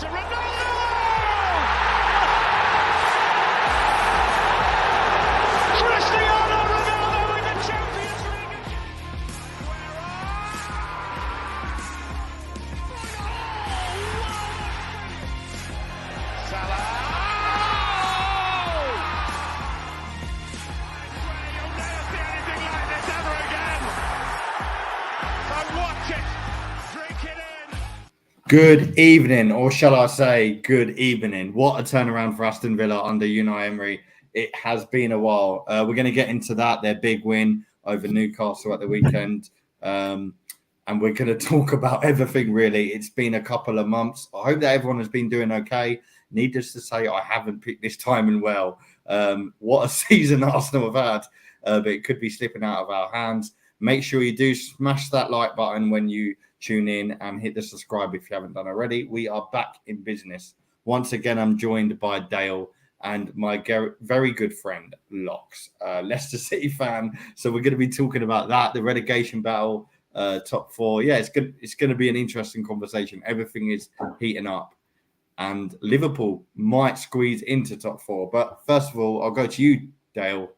to Ronaldo! Cristiano Ronaldo in the Champions League! Salah! You'll never see anything like this ever again! So watch it! Drink it in! Good evening, or shall I say good evening. What a turnaround for Aston Villa under Unai Emery. It has been a while. We're going to get into that, their big win over Newcastle at the weekend. And we're going to talk about everything, really. It's been a couple of months. I hope that everyone has been doing okay. Needless to say, I haven't picked this timing well. What a season Arsenal have had, but it could be slipping out of our hands. Make sure you do smash that like button when you tune in and hit the subscribe if you haven't done already. We are back in business. Once again, I'm joined by Dale and my very good friend, Locks, Leicester City fan. So we're going to be talking about that, the relegation battle, top four. Yeah, it's good. It's going to be an interesting conversation. Everything is heating up and Liverpool might squeeze into top four. But first of all, I'll go to you, Dale.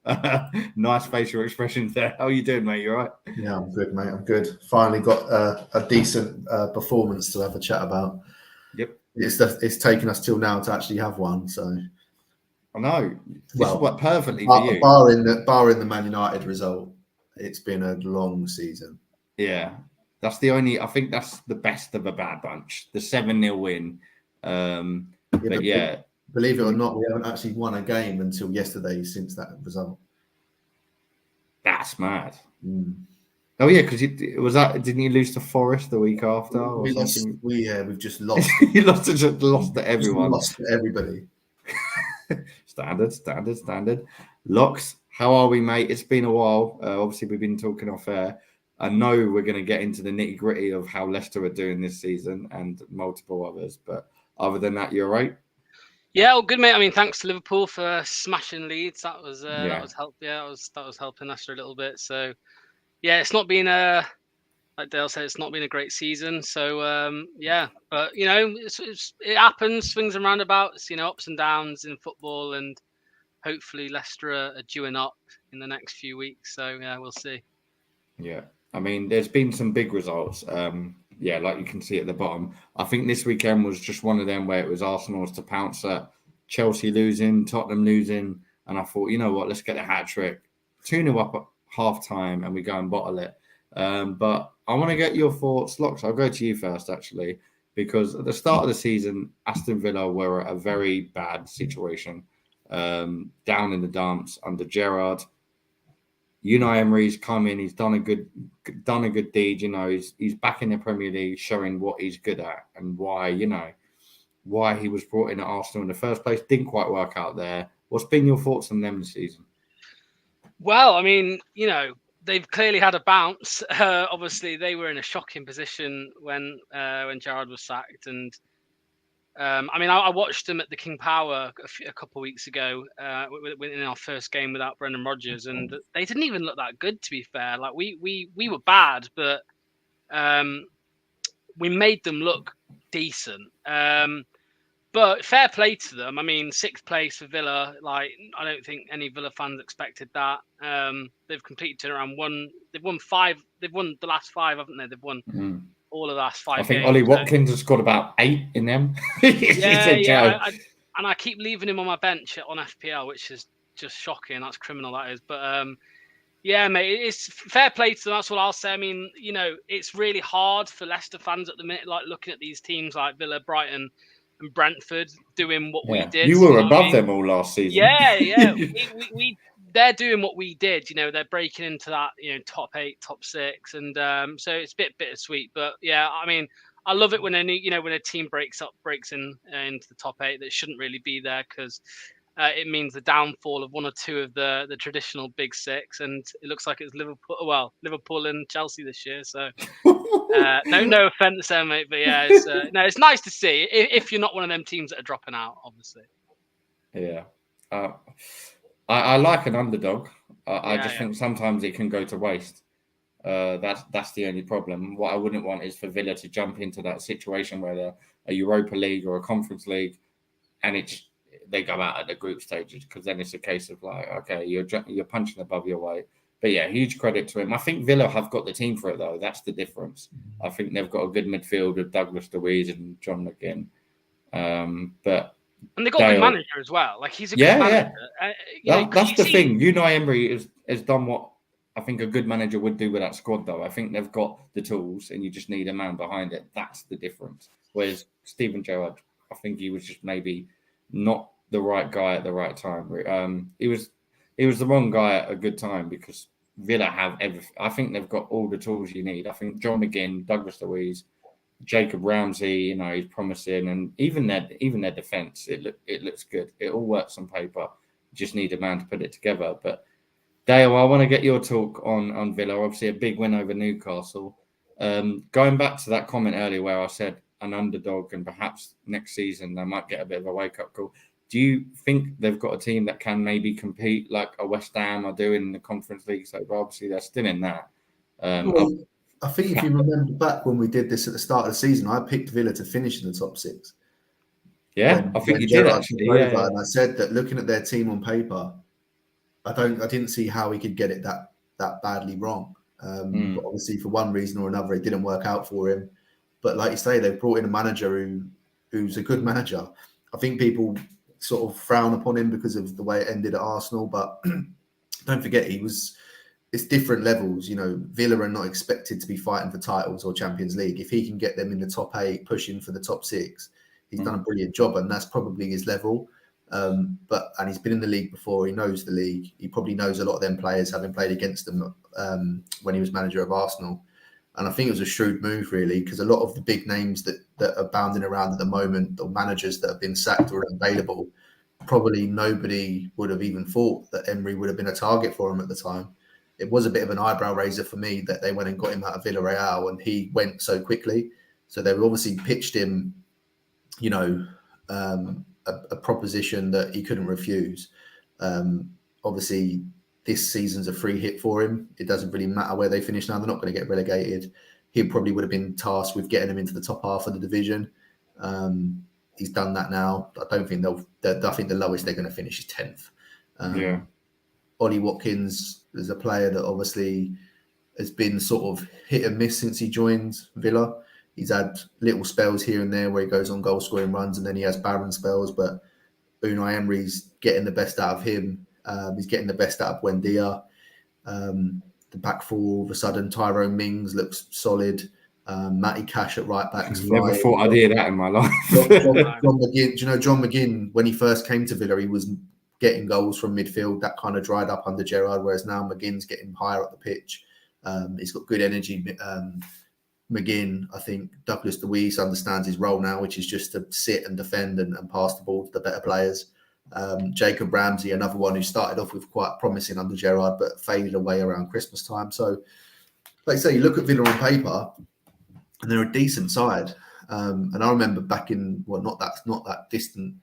Nice facial expressions there. How are you doing, mate? You all right? Yeah, I'm good, mate. I'm good. Finally got a decent performance to have a chat about. Yep. It's taken us till now to actually have one. So I know. This is what perfectly for you. Barring the Man United result, it's been a long season. Yeah. That's the only, I think that's the best of a bad bunch. The 7-0 win. But yeah. Believe it or not, we haven't actually won a game until yesterday since that result. That's mad. Mm. Oh yeah, because didn't you lose to Forest the week after? We've just lost. You lost to everyone. Lost to everybody. Standard. Locks, how are we, mate? It's been a while. Obviously, we've been talking off air. I know we're going to get into the nitty gritty of how Leicester are doing this season and multiple others, but other than that, you're right. Yeah, well, good, mate. I mean, thanks to Liverpool for smashing Leeds. That was help. Yeah, that was helping Leicester a little bit. So, yeah, it's not been like Dale said, it's not been a great season. So, yeah, but you know, it happens, swings and roundabouts. You know, ups and downs in football, and hopefully Leicester are dewing up in the next few weeks. So, yeah, we'll see. Yeah, I mean, there's been some big results. Yeah, like you can see at the bottom. I think this weekend was just one of them where it was Arsenal's to pounce at Chelsea losing, Tottenham losing. And I thought, you know what, let's get a hat trick. 2-0 up at half time and we go and bottle it. But I want to get your thoughts. Locks, I'll go to you first, actually, because at the start of the season, Aston Villa were at a very bad situation. Down in the dumps under Gerrard. Unai Emery's come in. He's done a good deed. You know, he's back in the Premier League, showing what he's good at and why he was brought in at Arsenal in the first place. Didn't quite work out there. What's been your thoughts on them this season? Well, I mean, you know, they've clearly had a bounce. Obviously, they were in a shocking position when Gerrard was sacked, and I mean, I watched them at the King Power a couple of weeks ago in our first game without Brendan Rodgers, and they didn't even look that good, to be fair. Like we were bad, but we made them look decent. But fair play to them. I mean, 6th place for Villa. Like, I don't think any Villa fans expected that. They've completed turnaround. They've won 5. They've won the last 5, haven't they? They've won. All of the last 5 I think games. Ollie Watkins has got about 8 in them. Yeah. And I keep leaving him on my bench on FPL, which is just shocking. That's criminal, that is. But yeah, mate, it's fair play to them. That's what I'll say. I mean, you know, it's really hard for Leicester fans at the minute, like looking at these teams like Villa, Brighton, and Brentford doing what we did. You were above them all last season. Yeah. we they're doing what we did. You know, they're breaking into that, you know, top 8, top 6, and so it's a bit bittersweet. But yeah, I mean, I love it when when a team breaks in into the top 8 that shouldn't really be there, because it means the downfall of one or two of the traditional big 6, and it looks like it's Liverpool and Chelsea this year. So no offense there, mate, but yeah, it's nice to see if you're not one of them teams that are dropping out, obviously. Yeah. I like an underdog. I just think sometimes it can go to waste. That's the only problem. What I wouldn't want is for Villa to jump into that situation where they're a Europa League or a Conference League, and they go out at the group stages, because then it's a case of like, okay, you're punching above your weight. But yeah, huge credit to him. I think Villa have got the team for it though. That's the difference. I think they've got a good midfield with Douglas Luiz and John McGinn. But and they got a good manager as well. Like he's a good manager. That's the thing. Unai Emery has done what I think a good manager would do with that squad, though. I think they've got the tools, and you just need a man behind it. That's the difference. Whereas Steven Gerrard, I think he was just maybe not the right guy at the right time. He was the wrong guy at a good time, because Villa have everything. I think they've got all the tools you need. I think John McGinn, Douglas Luiz, Jacob Ramsey, he's promising, and even their defense, it looks good. It all works on paper. You just need a man to put it together. But Dale, I want to get your talk on Villa. Obviously, a big win over Newcastle. Going back to that comment earlier where I said an underdog, and perhaps next season they might get a bit of a wake-up call. Do you think they've got a team that can maybe compete like a West Ham are doing in the Conference League? So obviously they're still in that. I think if you remember back when we did this at the start of the season, I picked Villa to finish in the top 6. Yeah, I think you did actually. Yeah. And I said that looking at their team on paper, I didn't see how he could get it that badly wrong. But obviously, for one reason or another, it didn't work out for him. But like you say, they've brought in a manager who's a good manager. I think people sort of frown upon him because of the way it ended at Arsenal, but don't forget it's different levels. Villa are not expected to be fighting for titles or Champions League. If he can get them in the top 8, pushing for the top 6, he's done a brilliant job, and that's probably his level. And he's been in the league before. He knows the league. He probably knows a lot of them players, having played against them when he was manager of Arsenal. And I think it was a shrewd move, really, because a lot of the big names that are bounding around at the moment, or managers that have been sacked or available, probably nobody would have even thought that Emery would have been a target for him at the time. It was a bit of an eyebrow raiser for me that they went and got him out of Villarreal, and he went so quickly. So they obviously pitched him, a proposition that he couldn't refuse. Obviously, this season's a free hit for him. It doesn't really matter where they finish now. They're not going to get relegated. He probably would have been tasked with getting them into the top half of the division. He's done that now. I don't think I think the lowest they're going to finish is 10th. Ollie Watkins is a player that obviously has been sort of hit and miss since he joined Villa. He's had little spells here and there where he goes on goal scoring runs, and then he has barren spells. But Unai Emery's getting the best out of him. He's getting the best out of Buendia. The back four, all of a sudden, Tyrone Mings looks solid. Matty Cash at right back. Never thought I'd hear that in my life. John McGinn, do you know John McGinn, when he first came to Villa, he was getting goals from midfield. That kind of dried up under Gerrard, whereas now McGinn's getting higher up the pitch. He's got good energy. McGinn, I think Douglas Luiz understands his role now, which is just to sit and defend and pass the ball to the better players. Jacob Ramsey, another one who started off with quite promising under Gerrard, but faded away around Christmas time. So, like I say, you look at Villa on paper, and they're a decent side. And I remember back in not that distant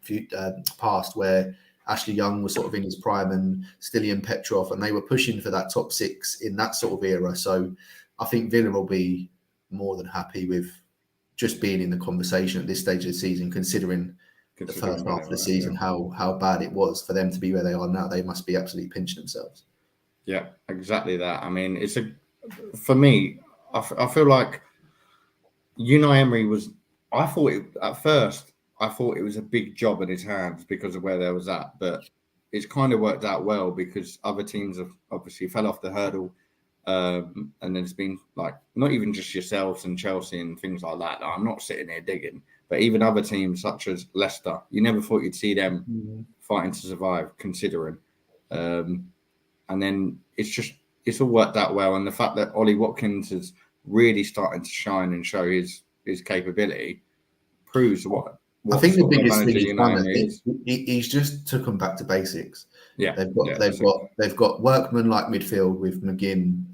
past, where Ashley Young was sort of in his prime and Stilian Petrov, and they were pushing for that top 6 in that sort of era. So I think Villa will be more than happy with just being in the conversation at this stage of the season, considering the first half of the season, how bad it was for them to be where they are now. They must be absolutely pinching themselves. Yeah, exactly that. I mean, for me, I feel like Unai Emery was. I thought it was a big job in his hands because of where they was at, but it's kind of worked out well because other teams have obviously fell off the hurdle. And then it's been like not even just yourselves and Chelsea and things like that. I'm not sitting here digging, but even other teams such as Leicester, you never thought you'd see them fighting to survive, considering. And then it's all worked out well. And the fact that Ollie Watkins is really starting to shine and show his capability proves what I think the biggest thing he's done is he's just took them back to basics. Yeah, they've got workmen like midfield with McGinn,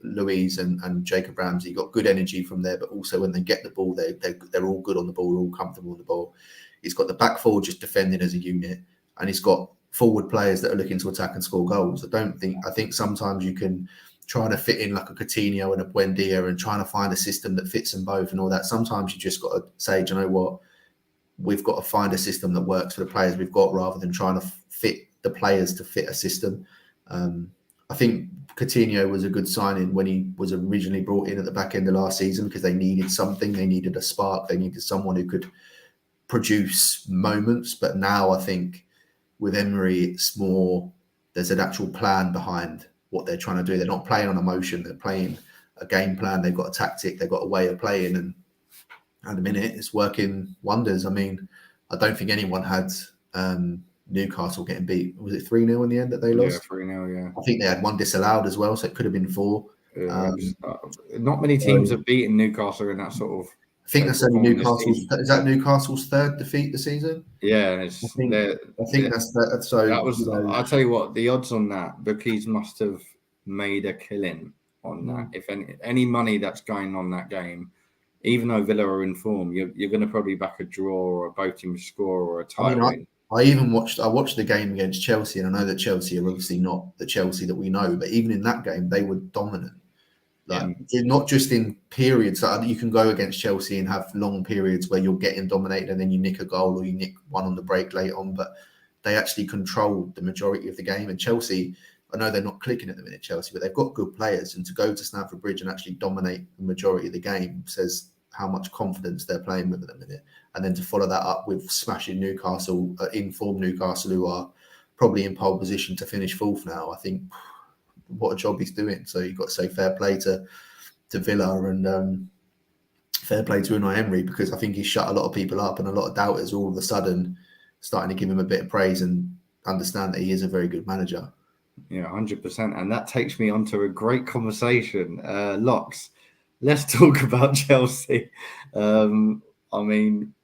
Luiz, and Jacob Ramsey. Got good energy from there, but also when they get the ball, they're all good on the ball, all comfortable on the ball. He's got the back four just defending as a unit, and he's got forward players that are looking to attack and score goals. I think sometimes you can trying to fit in like a Coutinho and a Buendia and trying to find a system that fits them both and all that. Sometimes you just got to say, do you know what? We've got to find a system that works for the players we've got rather than trying to fit the players to fit a system. I think Coutinho was a good signing when he was originally brought in at the back end of last season because they needed something. They needed a spark. They needed someone who could produce moments. But now I think with Emery, it's more, there's an actual plan behind what they're trying to do. They're not playing on emotion. They're playing a game plan. They've got a tactic. They've got a way of playing. And at the minute, it's working wonders. I mean, I don't think anyone had Newcastle getting beat. Was it 3-0 in the end that they lost? Yeah, 3-0, yeah. I think they had one disallowed as well, so it could have been 4. Not many teams have beaten Newcastle in that sort of. I think that's only Newcastle's. Is that Newcastle's 3rd defeat this season? Yeah, I think that's that. So that was. I'll tell you what, the odds on that, bookies must have made a killing on that. If any money that's going on that game, even though Villa are in form, you're going to probably back a draw or a both team score or a tie win. I watched the game against Chelsea, and I know that Chelsea are obviously not the Chelsea that we know, but even in that game, they were dominant. Not just in periods that you can go against Chelsea and have long periods where you're getting dominated and then you nick a goal or you nick one on the break late on, but they actually controlled the majority of the game. And Chelsea, I know they're not clicking at the minute, Chelsea, but they've got good players, and to go to Stamford Bridge and actually dominate the majority of the game says how much confidence they're playing with at the minute. And then to follow that up with smashing Newcastle, in-form Newcastle, who are probably in pole position to finish 4th now, I think what a job he's doing. So you've got to say fair play to Villa and fair play to Unai Emery, because I think he's shut a lot of people up, and a lot of doubters all of a sudden starting to give him a bit of praise and understand that he is a very good manager. Yeah, 100%. And that takes me on to a great conversation. Locks, let's talk about Chelsea. I mean,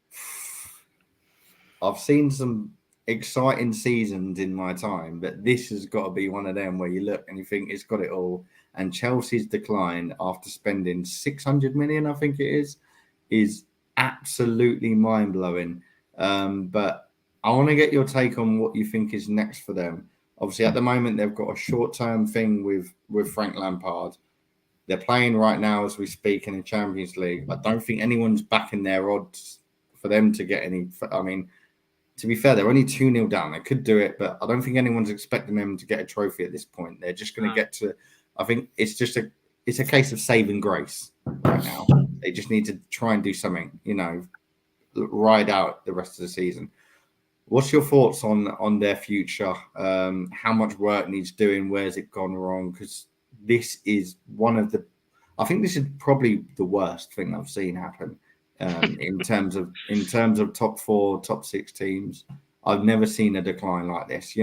I've seen some exciting seasons in my time, but this has got to be one of them where you look and you think it's got it all. And Chelsea's decline after spending 600 million, I think it is absolutely mind-blowing. But I want to get your take on what you think is next for them. Obviously, at the moment, they've got a short-term thing with Frank Lampard. They're playing right now as we speak in the Champions League. I don't think anyone's backing their odds for them to get any. I mean, to be fair, they're only 2-0 down. They could do it, but I don't think anyone's expecting them to get a trophy at this point. They're just going to get to. I think it's a case of saving grace right now. They just need to try and do something, ride out the rest of the season. What's your thoughts on their future? How much work needs doing? Where's it gone wrong? Because this is I think this is probably the worst thing I've seen happen in terms of top 4, top 6 teams. I've never seen a decline like this.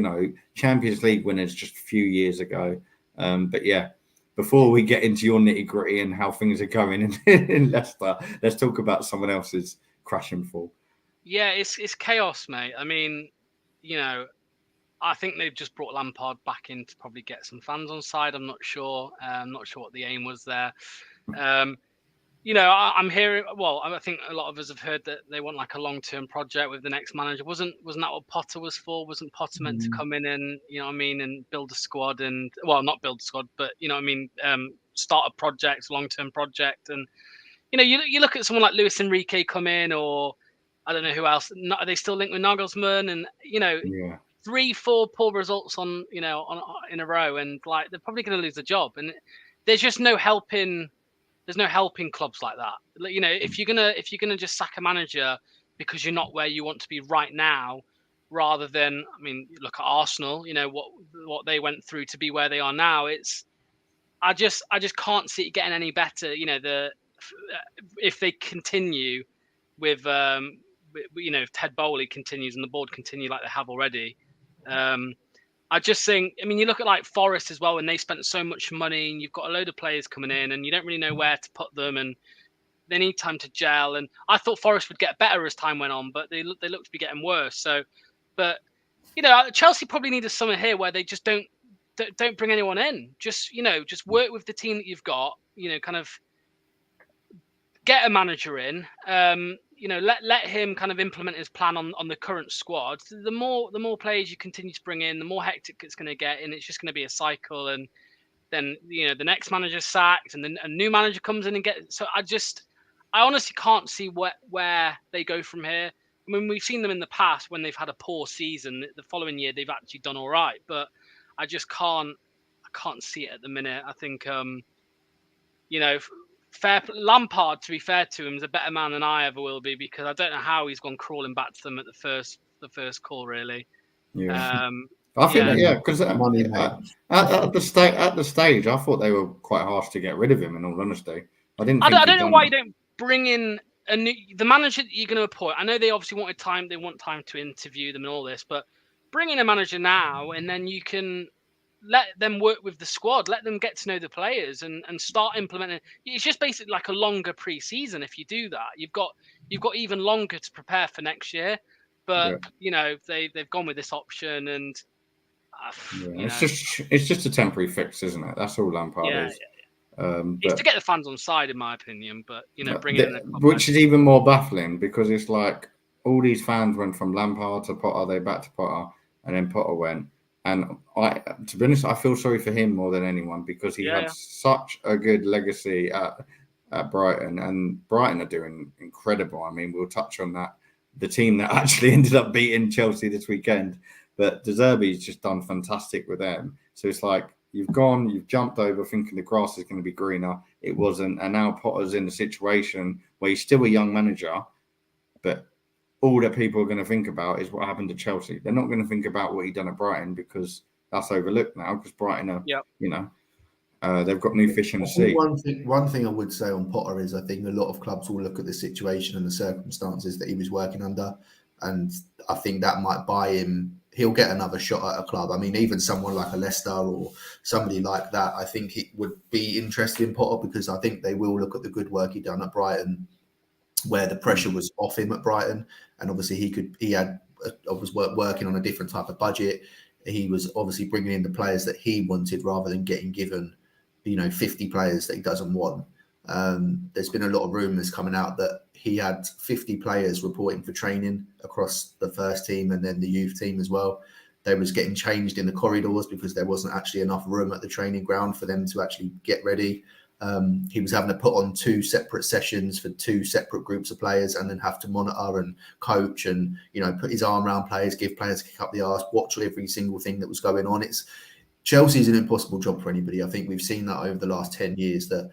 Champions League winners just a few years ago. But yeah, before we get into your nitty gritty and how things are going in Leicester, let's talk about someone else's crash and fall. Yeah, it's chaos, mate. I mean, I think they've just brought Lampard back in to probably get some fans on side. I'm not sure. I'm not sure what the aim was there. I'm hearing. Well, I think a lot of us have heard that they want like a long-term project with the next manager. Wasn't that what Potter was for? Wasn't Potter meant to come in and and build a squad and not build a squad, but start a project, long-term project, and you look at someone like Luis Enrique come in, or I don't know who else. Are they still linked with Nagelsmann? And 3-4 poor results on in a row, and like they're probably going to lose the job. And there's just no helping. There's no helping clubs like that. If you're gonna just sack a manager because you're not where you want to be right now, rather than look at Arsenal. What they went through to be where they are now. I just can't see it getting any better. If they continue with if Ted Bowley continues and the board continue like they have already. I just think, you look at like Forest as well, and they spent so much money, and you've got a load of players coming in, and you don't really know where to put them, and they need time to gel. And I thought Forest would get better as time went on, but they look to be getting worse. So, but Chelsea probably need a summer here where they just don't bring anyone in. Just work with the team that you've got. Kind of get a manager in. Let him kind of implement his plan on the current squad. The more players you continue to bring in, the more hectic it's going to get, and it's just going to be a cycle. And then the next manager's sacked, and then a new manager comes in and gets. So I honestly can't see where they go from here. I mean, we've seen them in the past when they've had a poor season. The following year, they've actually done all right, but I just can't see it at the minute. I think Lampard, to be fair to him, is a better man than I ever will be, because I don't know how he's gone crawling back to them at the first call, really. Yeah. I think because at the stage, I thought they were quite harsh to get rid of him. In all honesty, I don't know why you don't bring in the manager that you're going to appoint. I know they obviously wanted time. They want time to interview them and all this, but bring in a manager now, and then you can let them work with the squad. Let them get to know the players and start implementing. It's just basically like a longer pre-season. If you do that, you've got even longer to prepare for next year. But they've gone with this option, and it's just a temporary fix, isn't it? That's all Lampard is. It's to get the fans on side, in my opinion. But bringing in which is even more baffling, because it's like all these fans went from Lampard to Potter, they back to Potter, and then Potter went. And to be honest, I feel sorry for him more than anyone, because he had such a good legacy at Brighton, and Brighton are doing incredible. I mean, we'll touch on that. The team that actually ended up beating Chelsea this weekend, but De Zerbi's just done fantastic with them. So it's like you've jumped over thinking the grass is going to be greener. It wasn't, and now Potter's in a situation where he's still a young manager, but all that people are going to think about is what happened to Chelsea. They're not going to think about what he done at Brighton, because that's overlooked now, because Brighton are, they've got new fish in the sea. One thing I would say on Potter is I think a lot of clubs will look at the situation and the circumstances that he was working under, and I think that might buy him. He'll get another shot at a club. I mean, even someone like a Leicester or somebody like that, I think it would be interested in Potter, because I think they will look at the good work he done at Brighton, where the pressure was off him at Brighton, and obviously he was working on a different type of budget. He was obviously bringing in the players that he wanted, rather than getting given 50 players that he doesn't want. There's been a lot of rumours coming out that he had 50 players reporting for training across the first team and then the youth team as well. They was getting changed in the corridors because there wasn't actually enough room at the training ground for them to actually get ready. He was having to put on 2 separate sessions for 2 separate groups of players, and then have to monitor and coach and put his arm around players, give players a kick up the arse, watch every single thing that was going on. Chelsea's an impossible job for anybody. I think we've seen that over the last 10 years, that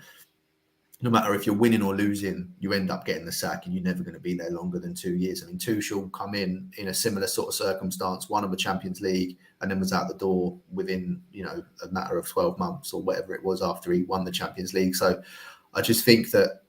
no matter if you're winning or losing, you end up getting the sack, and you're never going to be there longer than 2 years. I mean, Tuchel come in a similar sort of circumstance, won of a Champions League, and then was out the door within, a matter of 12 months or whatever it was after he won the Champions League. So I just think that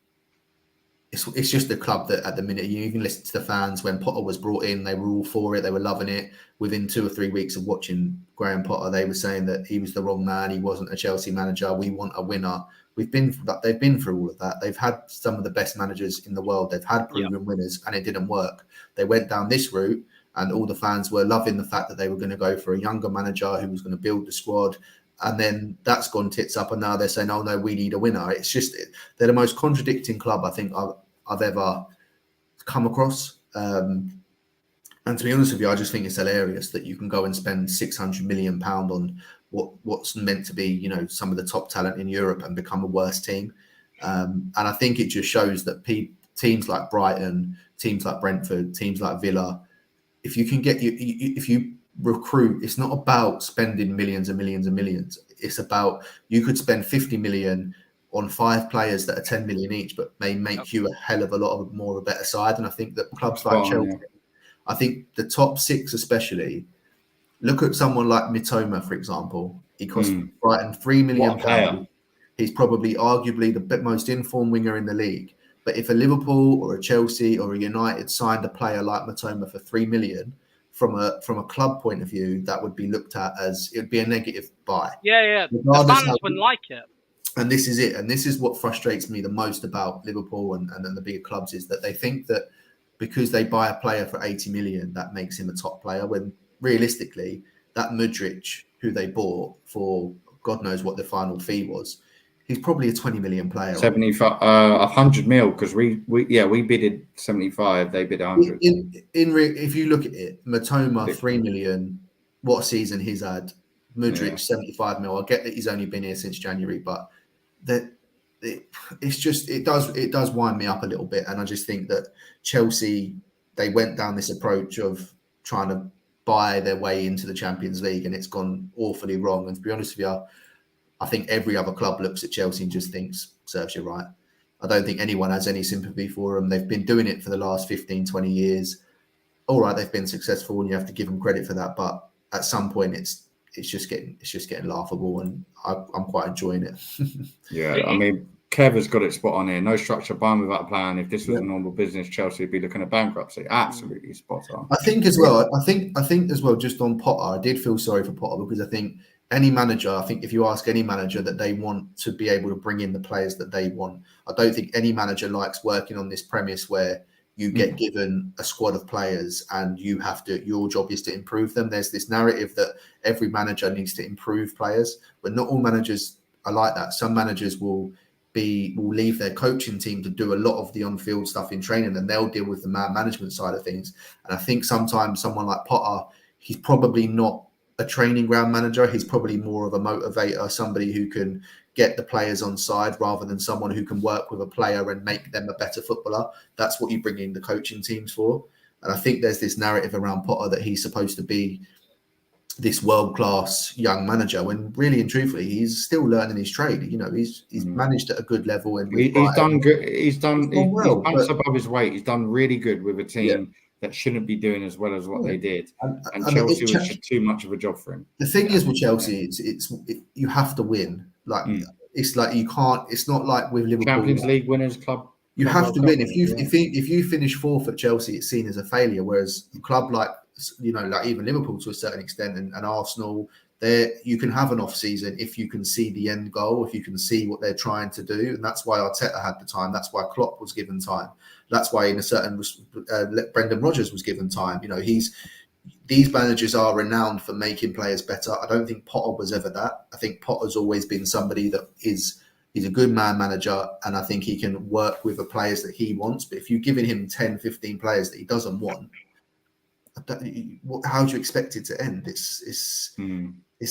it's just a club that at the minute, you even listen to the fans when Potter was brought in, they were all for it. They were loving it. Within 2 or 3 weeks of watching Graham Potter, they were saying that he was the wrong man. He wasn't a Chelsea manager. We want a winner. They've been through all of that. They've had some of the best managers in the world. They've had proven winners, and it didn't work. They went down this route, and all the fans were loving the fact that they were going to go for a younger manager who was going to build the squad. And then that's gone tits up, and now they're saying, "Oh no, we need a winner." It's just they're the most contradicting club I think I've ever come across. And to be honest with you, I just think it's hilarious that you can go and spend £600 million on what's meant to be, some of the top talent in Europe, and become a worse team. And I think it just shows that teams like Brighton, teams like Brentford, teams like Villa, if you can if you recruit, it's not about spending millions and millions and millions. It's about, you could spend 50 million on 5 players that are 10 million each, but may make you a hell of a lot more of a better side. And I think that clubs like Chelsea, I think the top 6 especially, look at someone like Mitoma, for example. He cost Brighton £3 million. He's probably arguably the most informed winger in the league. But if a Liverpool or a Chelsea or a United signed a player like Mitoma for £3 million, from a club point of view, that would be looked at as, it would be a negative buy. Yeah. The fans wouldn't like it. And this is it. And this is what frustrates me the most about Liverpool and the bigger clubs, is that they think that because they buy a player for 80 million, that makes him a top player, when realistically, that Mudryk, who they bought for God knows what the final fee was, he's probably a 20 million player. 75, 100 mil, because we bidded 75, they bid 100. If you look at it, Matoma, 3 million, what a season he's had. Mudryk 75 mil. I get that he's only been here since January, but it does wind me up a little bit. And I just think that Chelsea, they went down this approach of trying to buy their way into the Champions League, and it's gone awfully wrong. And to be honest with you, I think every other club looks at Chelsea and just thinks, serves you right. I don't think anyone has any sympathy for them. They've been doing it for the last 15, 20 years. All right, they've been successful, and you have to give them credit for that. But at some point, it's just getting laughable, and I'm quite enjoying it. Yeah, I mean, Kev has got it spot on here. No structure, buying without a plan. If this was a normal business, Chelsea would be looking at bankruptcy. Absolutely spot on. I think as well. I think as well. Just on Potter, I did feel sorry for Potter, because I think any manager, I think if you ask any manager that they want to be able to bring in the players that they want, I don't think any manager likes working on this premise where you get given a squad of players and your job is to improve them. There's this narrative that every manager needs to improve players, but not all managers are like that. Some managers will leave their coaching team to do a lot of the on-field stuff in training, and they'll deal with the man management side of things. And I think sometimes someone like Potter, he's probably not a training ground manager. He's probably more of a motivator, somebody who can get the players on side rather than someone who can work with a player and make them a better footballer. That's what you bring in the coaching teams for. And I think there's this narrative around Potter that he's supposed to be this world-class young manager, when really and truthfully, he's still learning his trade. You know, he's managed at a good level, and he's done good. He's punched above his weight. He's done really good with a team that shouldn't be doing as well as what they did. And Chelsea was just too much of a job for him. The thing is with Chelsea, you have to win. Like it's like you can't. It's not like with Liverpool. Champions League winners club. You have to win. If you finish fourth at Chelsea, it's seen as a failure. Whereas a club like even Liverpool to a certain extent, and Arsenal, you can have an off season if you can see the end goal, if you can see what they're trying to do, and that's why Arteta had the time. That's why Klopp was given time. That's why in a certain Brendan Rodgers was given time. You know, these managers are renowned for making players better. I don't think Potter was ever that. I think Potter's always been somebody that is. He's a good man manager, and I think he can work with the players that he wants. But if you're giving him 10, 15 players that he doesn't want, how do you expect it to end? It's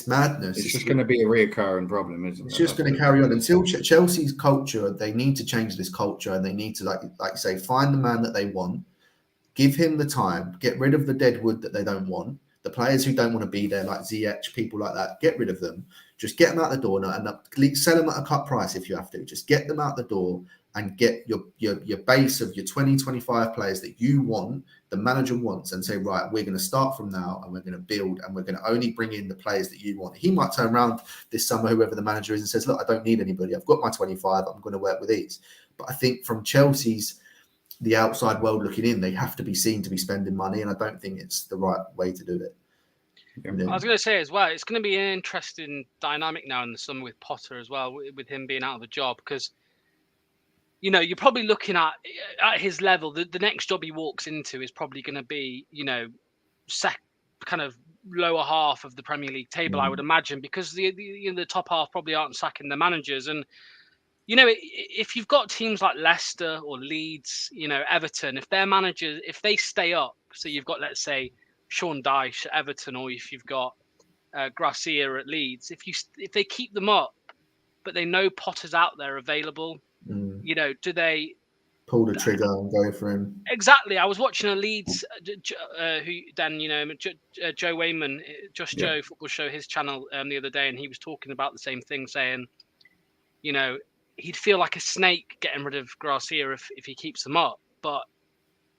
madness. It's just going to be a reoccurring problem, isn't it? It's just going to carry on until Chelsea's culture. They need to change this culture, and they need to, like you say, find the man that they want, give him the time, get rid of the dead wood that they don't want. The players who don't want to be there, like Ziyech, people like that, get rid of them. Just get them out the door now, and sell them at a cut price if you have to. Just get them out the door and get your base of your 20, 25 players that you want, the manager wants, and say, right, we're going to start from now, and we're going to build, and we're going to only bring in the players that you want. He might turn around this summer, whoever the manager is, and says, look, I don't need anybody. I've got my 25. I'm going to work with these. But I think from Chelsea's, the outside world looking in, they have to be seen to be spending money, and I don't think it's the right way to do it. I was going to say as well, it's going to be an interesting dynamic now in the summer with Potter as well, with him being out of a job, because you know, you're probably looking at his level. The next job he walks into is probably going to be, you know, kind of lower half of the Premier League table, I would imagine, because the top half probably aren't sacking the managers. And you know, if you've got teams like Leicester or Leeds, you know, Everton, if their managers, if they stay up, so you've got, let's say, Sean Dyche at Everton, or if you've got Garcia at Leeds, if they keep them up, but they know Potter's out there available, you know, do they pull the trigger and go for him? Exactly. I was watching a Leeds, Joe Wayman, Joe Football Show, his channel the other day, and he was talking about the same thing, saying, you know, he'd feel like a snake getting rid of Garcia if he keeps them up, but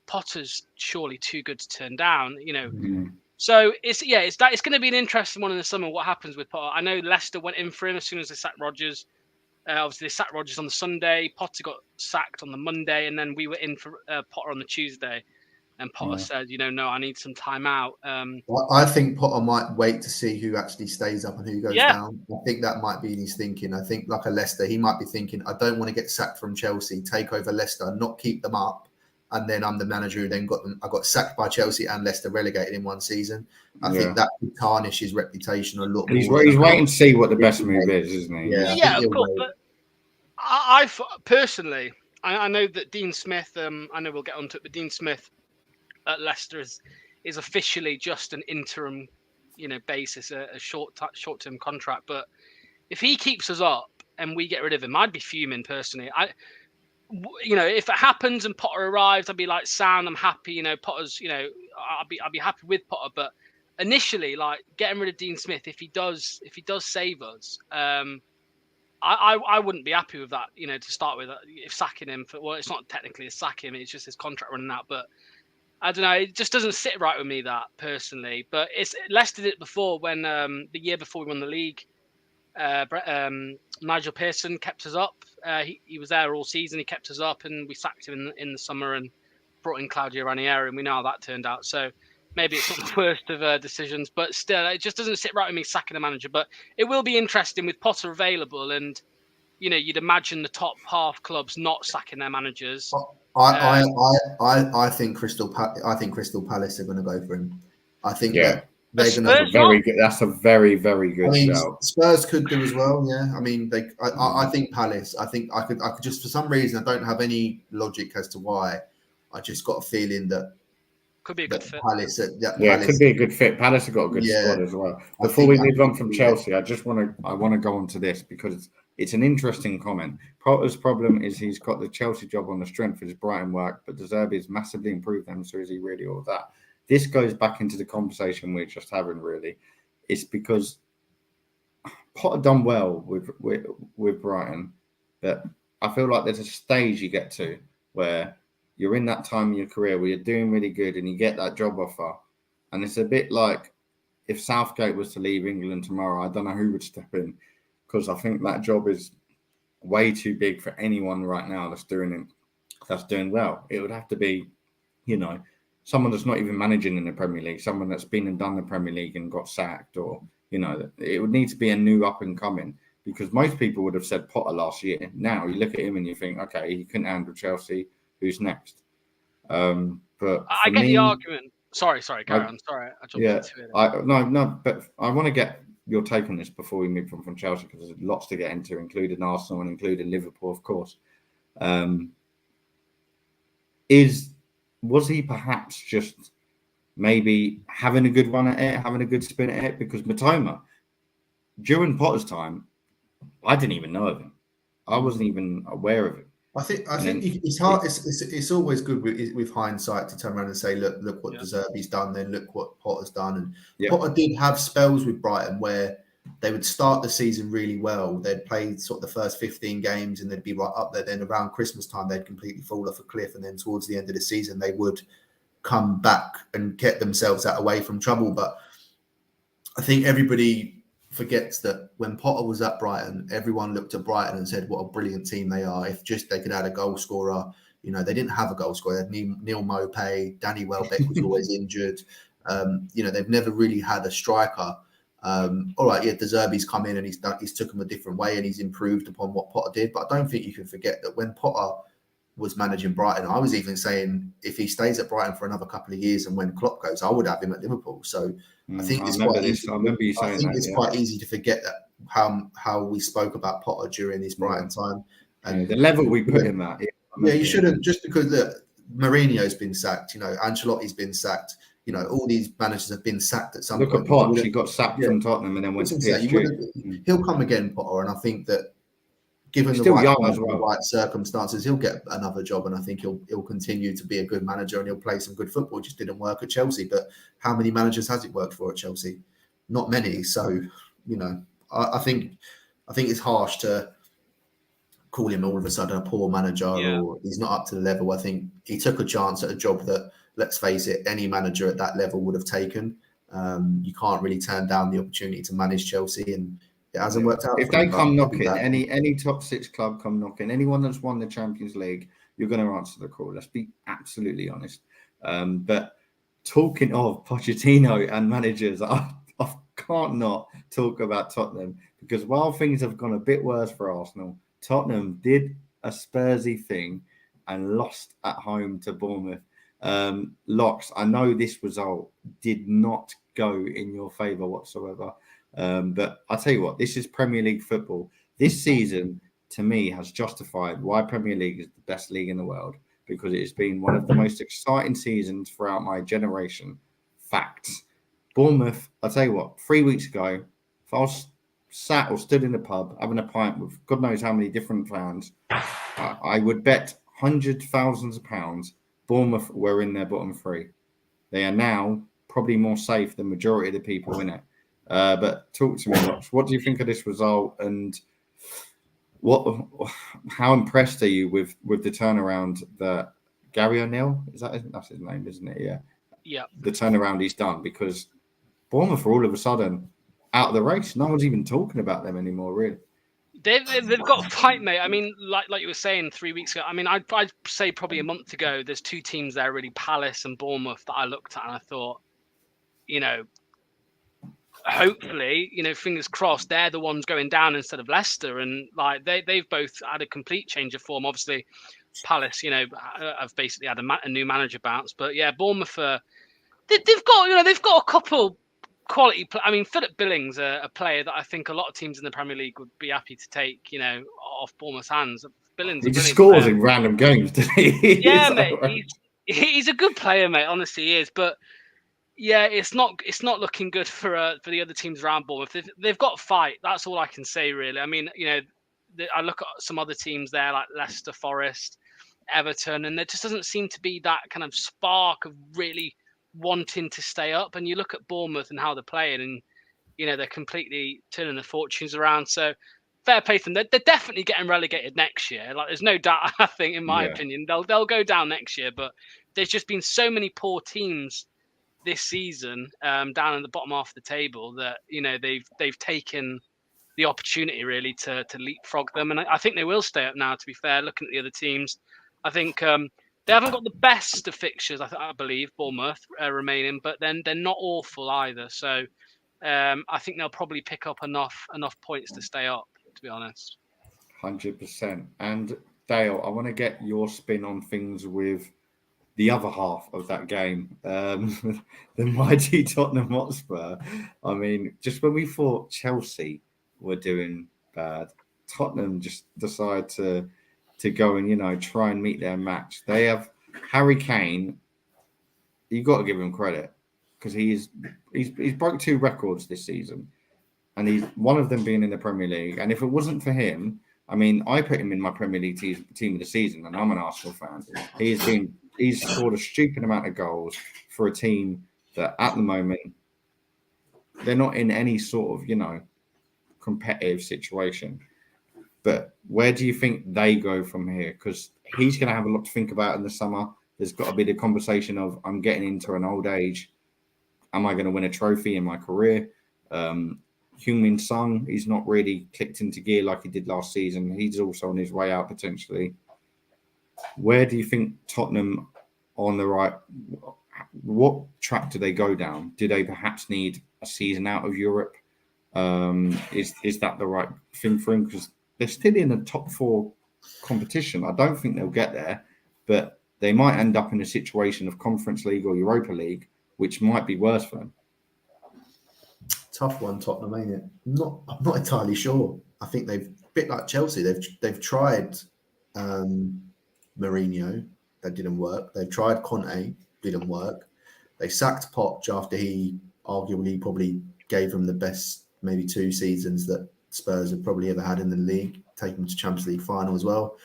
Potter's surely too good to turn down, you know. So it's going to be an interesting one in the summer. What happens with Potter? I know Leicester went in for him as soon as they sacked Rodgers. Obviously, they sacked Rodgers on the Sunday. Potter got sacked on the Monday, and then we were in for Potter on the Tuesday. And Potter said, you know, no, I need some time out. I think Potter might wait to see who actually stays up and who goes down. I think that might be his thinking. I think like a Leicester, he might be thinking, I don't want to get sacked from Chelsea, take over Leicester, not keep them up. And then I'm the manager who then got them. I got sacked by Chelsea and Leicester, relegated in one season. I think that would tarnish his reputation a lot more. He's waiting to see what the best move is, isn't he? Yeah, of course. But I personally, I know that Dean Smith, I know we'll get onto it, but Dean Smith at Leicester is officially just an interim basis, a short-term contract. But if he keeps us up and we get rid of him, I'd be fuming personally. If it happens and Potter arrives, I'd be like, sound, I'm happy. Potter's, I'd be happy with Potter. But initially, like getting rid of Dean Smith, if he does save us, I wouldn't be happy with that. To start with, if sacking him it's not technically a sack him, it's just his contract running out. But I don't know, it just doesn't sit right with me, that personally. But Leicester did it before when the year before we won the league. Nigel Pearson kept us up. He was there all season. He kept us up, and we sacked him in the summer and brought in Claudio Ranieri, and we know how that turned out. So maybe it's not the worst of decisions, but still, it just doesn't sit right with me sacking a manager. But it will be interesting with Potter available, and you'd imagine the top half clubs not sacking their managers. I think Crystal Palace are going to go for him. I think that they're going to very good. That's a very, very good shout. Spurs could do as well. Yeah, I mean, I think Palace. I think I could just, for some reason, I don't have any logic as to why. I just got a feeling that could be a good fit. Palace, it could be a good fit. Palace have got a good squad as well. Before we move on from Chelsea, I want to go on to this because it's an interesting comment. Potter's problem is he's got the Chelsea job on the strength of his Brighton work, but De Zerbi has massively improved them. So is he really all of that? This goes back into the conversation we're just having. Really, it's because Potter done well with Brighton, but I feel like there's a stage you get to where you're in that time in your career where you're doing really good and you get that job offer, and it's a bit like if Southgate was to leave England tomorrow, I don't know who would step in, because I think that job is way too big for anyone right now that's doing well. It would have to be, someone that's not even managing in the Premier League, someone that's been and done the Premier League and got sacked, or, it would need to be a new up and coming, because most people would have said Potter last year. Now you look at him and you think, okay, he couldn't handle Chelsea. Who's next? But I get the argument. Sorry, Gary. I'm sorry. I jumped into it. No, but I want to get your take on this before we move on from Chelsea, because there's lots to get into, including Arsenal and including Liverpool, of course. Was he perhaps just maybe having a good run at it, having a good spin at it? Because Matoma, during Potter's time, I didn't even know of him. I wasn't even aware of it. I think it's hard. It's always good with hindsight to turn around and say, look what De Zerbi's done, then look what Potter's done. And Potter did have spells with Brighton where they would start the season really well. They'd play sort of the first 15 games and they'd be right up there. Then around Christmas time, they'd completely fall off a cliff. And then towards the end of the season, they would come back and get themselves away from trouble. But I think everybody forgets that when Potter was at Brighton, everyone looked at Brighton and said, what a brilliant team they are. If just they could add a goal scorer. They didn't have a goal scorer. They had Neil Maupay, Danny Welbeck was always injured. They've never really had a striker. De Zerbi's come in and he's took them a different way and he's improved upon what Potter did. But I don't think you can forget that when Potter was managing Brighton, I was even saying if he stays at Brighton for another couple of years and when Klopp goes, I would have him at Liverpool. So I think it's quite easy. I remember you saying that. It's quite easy to forget that how we spoke about Potter during his Brighton time and the level we put him at. You shouldn't, just because Mourinho's been sacked, Ancelotti's been sacked. All these managers have been sacked at some point. Look at Potter. He got sacked from Tottenham and then went to PSG. He'll come again, Potter, and I think that given the right circumstances, he'll get another job, and I think he'll continue to be a good manager and he'll play some good football. It just didn't work at Chelsea, but how many managers has it worked for at Chelsea? Not many. So, I think it's harsh to call him all of a sudden a poor manager or he's not up to the level. I think he took a chance at a job that, let's face it, any manager at that level would have taken. You can't really turn down the opportunity to manage Chelsea, and it hasn't worked out. If they come knocking, any top six club come knocking, anyone that's won the Champions League, you're going to answer the call. Let's be absolutely honest. But talking of Pochettino and managers, I can't not talk about Tottenham, because while things have gone a bit worse for Arsenal, Tottenham did a Spursy thing and lost at home to Bournemouth. Locks, I know this result did not go in your favour whatsoever. But I'll tell you what, this is Premier League football. This season, to me, has justified why Premier League is the best league in the world, because it has been one of the most exciting seasons throughout my generation. Facts. Bournemouth, I'll tell you what, 3 weeks ago, if I was sat or stood in a pub having a pint with God knows how many different fans, I would bet hundreds of thousands of pounds Bournemouth were in their bottom three. They are now probably more safe than majority of the people in it. But talk to me, Rox. What do you think of this result, and how impressed are you with the turnaround that Gary O'Neill, that's his name, isn't it? Yeah. The turnaround he's done, because Bournemouth are all of a sudden out of the race. No one's even talking about them anymore, really. They've got a fight, mate. I mean, like you were saying 3 weeks ago. I mean, I'd say probably a month ago. There's two teams there, really, Palace and Bournemouth, that I looked at and I thought, hopefully, fingers crossed, they're the ones going down instead of Leicester. And like they've both had a complete change of form. Obviously, Palace, have basically had a new manager bounce. But yeah, Bournemouth, they've got a couple quality. I mean, Philip Billings, a player that I think a lot of teams in the Premier League would be happy to take, off Bournemouth's hands. Billings, he just scores in random games, doesn't he? Yeah, mate. Right? He's a good player, mate. Honestly, he is. But yeah, it's not looking good for the other teams around Bournemouth. They've got to fight. That's all I can say, really. I mean, I look at some other teams there like Leicester, Forest, Everton, and there just doesn't seem to be that kind of spark of really wanting to stay up. And you look at Bournemouth and how they're playing, and they're completely turning their fortunes around. So fair play to them. They're definitely getting relegated next year. Like, there's no doubt. I think, in my opinion, they'll go down next year. But there's just been so many poor teams this season, down in the bottom half of the table, that they've taken the opportunity really to leapfrog them, and I think they will stay up now. To be fair, looking at the other teams, I think they haven't got the best of fixtures. I believe Bournemouth remaining, but then they're not awful either. So I think they'll probably pick up enough points to stay up, to be honest. 100%. And Dale, I want to get your spin on things with the other half of that game, the mighty Tottenham Hotspur. I mean, just when we thought Chelsea were doing bad, Tottenham just decide to go and try and meet their match. They have Harry Kane. You've got to give him credit, because he's broke 2 records this season, and he's one of them being in the Premier League. And if it wasn't for him, I mean, I put him in my Premier League team of the season, and I'm an Arsenal fan. He's scored a stupid amount of goals for a team that at the moment, they're not in any sort of, competitive situation. But where do you think they go from here? Because he's going to have a lot to think about in the summer. There's got to be the conversation of, I'm getting into an old age. Am I going to win a trophy in my career? Heung-min Son, he's not really clicked into gear like he did last season. He's also on his way out potentially. Where do you think Tottenham on the right? What track do they go down? Do they perhaps need a season out of Europe? Is that the right thing for him? Because they're still in a top 4 competition. I don't think they'll get there, but they might end up in a situation of Conference League or Europa League, which might be worse for them. Tough one, Tottenham, ain't it? I'm not entirely sure. I think they've, a bit like Chelsea, they've tried Mourinho, that didn't work. They've tried Conte, didn't work. They sacked Poch after he arguably probably gave them the best maybe 2 seasons that Spurs have probably ever had in the league, taking them to Champions League final as well.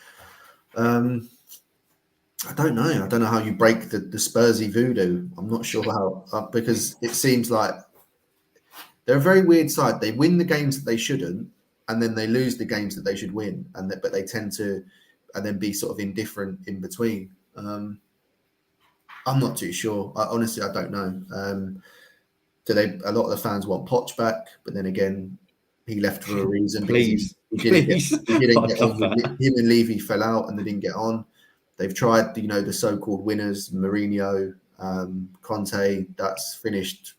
I don't know. I don't know how you break the Spursy voodoo. I'm not sure how, because it seems like they're a very weird side. They win the games that they shouldn't, and then they lose the games that they should win, but they tend to, and then be sort of indifferent in between. I'm not too sure. Honestly, I don't know. A lot of the fans want Poch back, but then again, he left for a reason. Please. He didn't get on. Him and Levy fell out, and they didn't get on. They've tried, the so-called winners, Mourinho, Conte. That's finished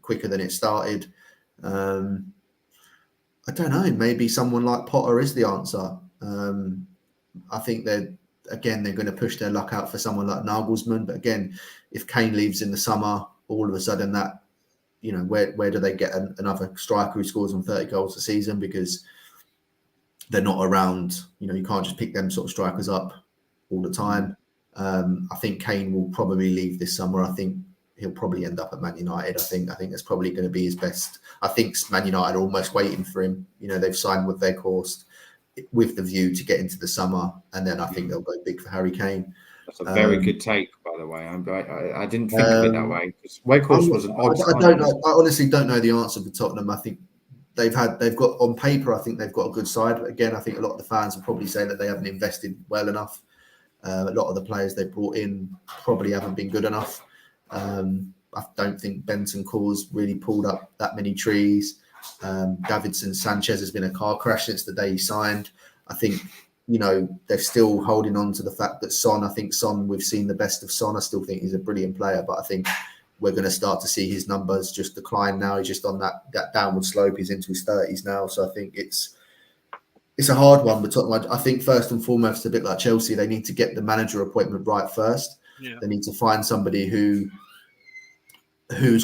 quicker than it started. I don't know. Maybe someone like Potter is the answer. I think they're going to push their luck out for someone like Nagelsmann. But again, if Kane leaves in the summer, all of a sudden that, where do they get another striker who scores on 30 goals a season? Because they're not around. You can't just pick them sort of strikers up all the time. I think Kane will probably leave this summer. I think he'll probably end up at Man United. I think that's probably going to be his best. I think Man United are almost waiting for him. You know, they've signed with their course with the view to get into the summer, and then I think they'll go big for Harry Kane. That's a very good take, by the way. I didn't think of it that way. Weghorst was an odd I don't know. I honestly don't know the answer for Tottenham. I think they've got on paper. I think they've got a good side. But again, I think a lot of the fans will probably say that they haven't invested well enough. A lot of the players they brought in probably haven't been good enough. I don't think Benton Cause really pulled up that many trees. Davinson Sanchez has been a car crash since the day he signed. I think, you know, they're still holding on to the fact that Son, we've seen the best of Son. I still think he's a brilliant player, but I think we're going to start to see his numbers just decline now. He's just on that downward slope. He's into his 30s now. So I think it's a hard one. But I think first and foremost, a bit like Chelsea, they need to get the manager appointment right first. Yeah. They need to find somebody who's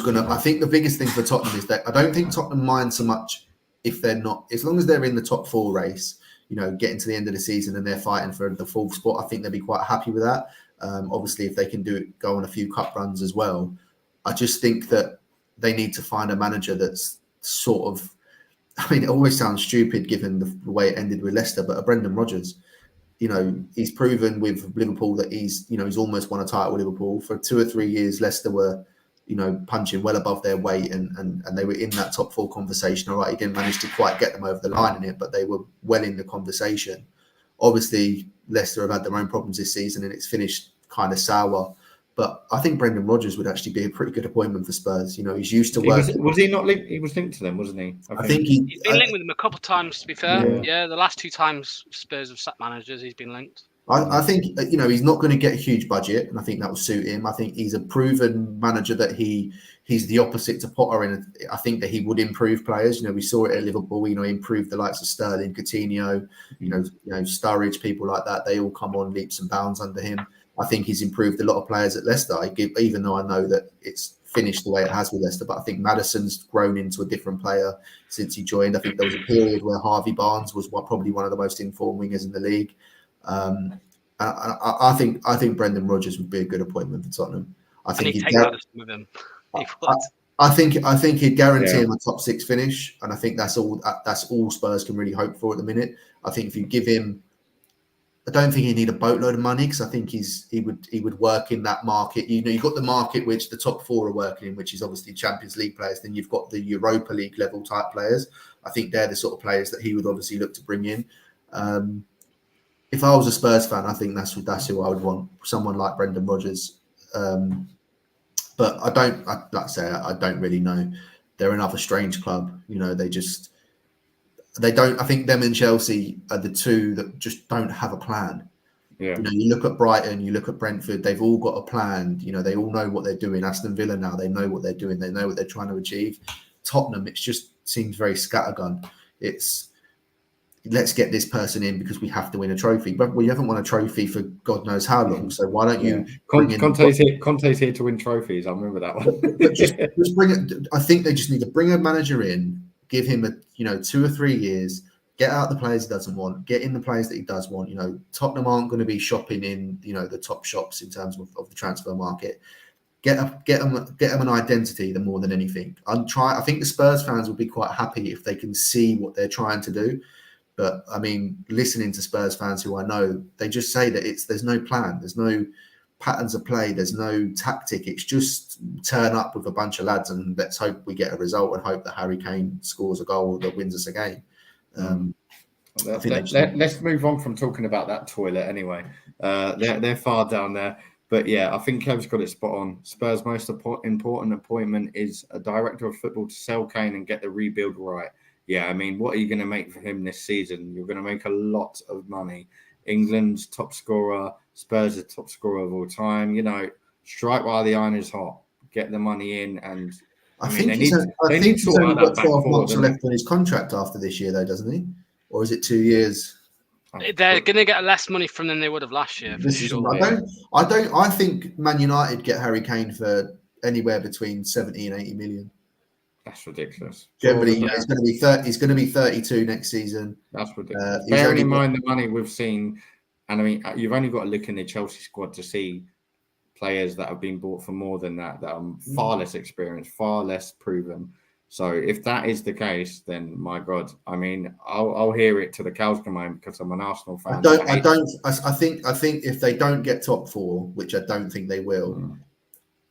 going to... I think the biggest thing for Tottenham is that I don't think Tottenham mind so much if they're not... As long as they're in the top 4 race, you know, getting to the end of the season and they're fighting for the 4th spot, I think they'll be quite happy with that. Obviously, if they can go on a few cup runs as well. I just think that they need to find a manager that's sort of... I mean, it always sounds stupid given the way it ended with Leicester, but a Brendan Rodgers, you know, he's proven with Liverpool that he's almost won a title with Liverpool. For 2 or 3 years, Leicester were, you know, punching well above their weight and they were in that top 4 conversation. All right, he didn't manage to quite get them over the line in it, but they were well in the conversation. Obviously, Leicester have had their own problems this season and it's finished kind of sour. But I think Brendan Rodgers would actually be a pretty good appointment for Spurs. You know, he's used to working. Was he not linked? He was linked to them, wasn't he? I think he's been linked with them a couple of times, to be fair. Yeah, the last 2 times Spurs have sacked managers, he's been linked. I think, you know, he's not going to get a huge budget, and I think that will suit him. I think he's a proven manager that he's the opposite to Potter, and I think that he would improve players. You know, we saw it at Liverpool. You know, he improved the likes of Sterling, Coutinho, you know, Sturridge, people like that. They all come on leaps and bounds under him. I think he's improved a lot of players at Leicester, even though I know that it's finished the way it has with Leicester. But I think Maddison's grown into a different player since he joined. I think there was a period where Harvey Barnes was probably one of the most informed wingers in the league. I think Brendan Rodgers would be a good appointment for Tottenham. I think he'd take Maddison with him. I think he'd guarantee him a top 6 finish, and I think that's all Spurs can really hope for at the minute. I think if you give him, I don't think he'd need a boatload of money because I think he would work in that market. You know, you've got the market which the top 4 are working in, which is obviously Champions League players. Then you've got the Europa League level type players. I think they're the sort of players that he would obviously look to bring in. If I was a Spurs fan, I think that's who I would want. Someone like Brendan Rodgers. But I don't really know. They're another strange club. You know, I think them and Chelsea are the 2 that just don't have a plan. Yeah. You know, you look at Brighton, you look at Brentford, they've all got a plan. You know, they all know what they're doing. Aston Villa now, they know what they're doing. They know what they're trying to achieve. Tottenham, it just seems very scattergun. It's, let's get this person in because we have to win a trophy. But we haven't won a trophy for God knows how long. So why don't you Conte's here to win trophies. I remember that one. But just bring it. I think they just need to bring a manager in, give him 2 or 3 years, get out the players he doesn't want, get in the players that he does want. You know, Tottenham aren't going to be shopping in, the top shops in terms of the transfer market. Get them an identity more than anything. I think the Spurs fans will be quite happy if they can see what they're trying to do. But I mean, listening to Spurs fans who I know, they just say that there's no plan, there's no patterns of play, there's no tactic. It's just turn up with a bunch of lads and let's hope we get a result and hope that Harry Kane scores a goal that wins us a game. Let's move on from talking about that toilet anyway. They're far down there. But yeah, I think Kev's got it spot on. Spurs' most important appointment is a director of football to sell Kane and get the rebuild right. Yeah, I mean, what are you going to make for him this season? You're going to make a lot of money. England's top scorer, Spurs' are top scorer of all time. You know, strike while the iron is hot. Get the money in, and I think he's only got 12 months left on his contract after this year, though, doesn't he? Or is it 2 years? They're going to get less money from than they would have last year. I think Man United get Harry Kane for anywhere between 70 and 80 million. That's ridiculous. Generally, he's going to be 30. He's going to be 32 next season. That's ridiculous. Bearing in mind the money we've seen, and I mean, you've only got to look in the Chelsea squad to see players that have been bought for more than that are far less experienced, far less proven. So if that is the case, then my God, I mean, I'll hear it to the cows come home because I'm an Arsenal fan. I think if they don't get top 4, which I don't think they will,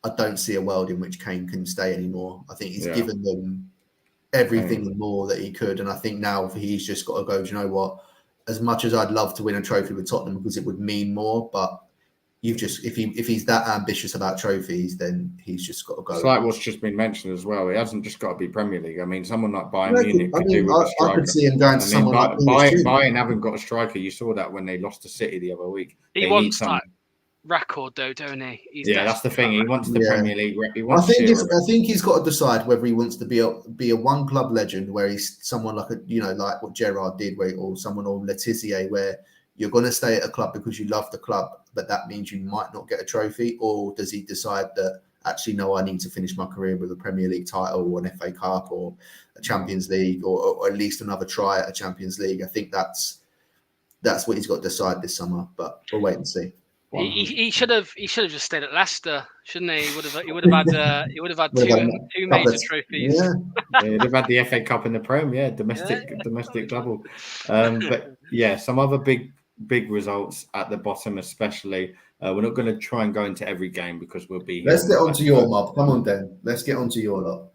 I don't see a world in which Kane can stay anymore. I think he's given them everything and more that he could, and I think now he's just got to go. Do you know what? As much as I'd love to win a trophy with Tottenham because it would mean more, but if he's that ambitious about trophies, then he's just got to go. It's like what's just been mentioned as well. It hasn't just got to be Premier League. I mean, someone like Bayern Munich could do with a striker. I could see him going to someone like Bayern haven't got a striker. You saw that when they lost to City the other week. He wants that record, though, don't he? That's the thing. He wants the Premier League. I think he's got to decide whether he wants to be a one club legend, where he's someone like like what Gerrard did, or someone or Letizia, where you're going to stay at a club because you love the club, but that means you might not get a trophy. Or does he decide that actually, no, I need to finish my career with a Premier League title or an FA Cup or a Champions League or at least another try at a Champions League? I think that's what he's got to decide this summer, but we'll wait and see. He should have just stayed at Leicester, shouldn't he? He would have had two major trophies. Yeah. He'd have had the FA Cup and the Prem, domestic double. But yeah, some other big results at the bottom, especially. We're not going to try and go into every game because we'll be. Let's get onto your mob. Come on, then. Let's get onto your lot.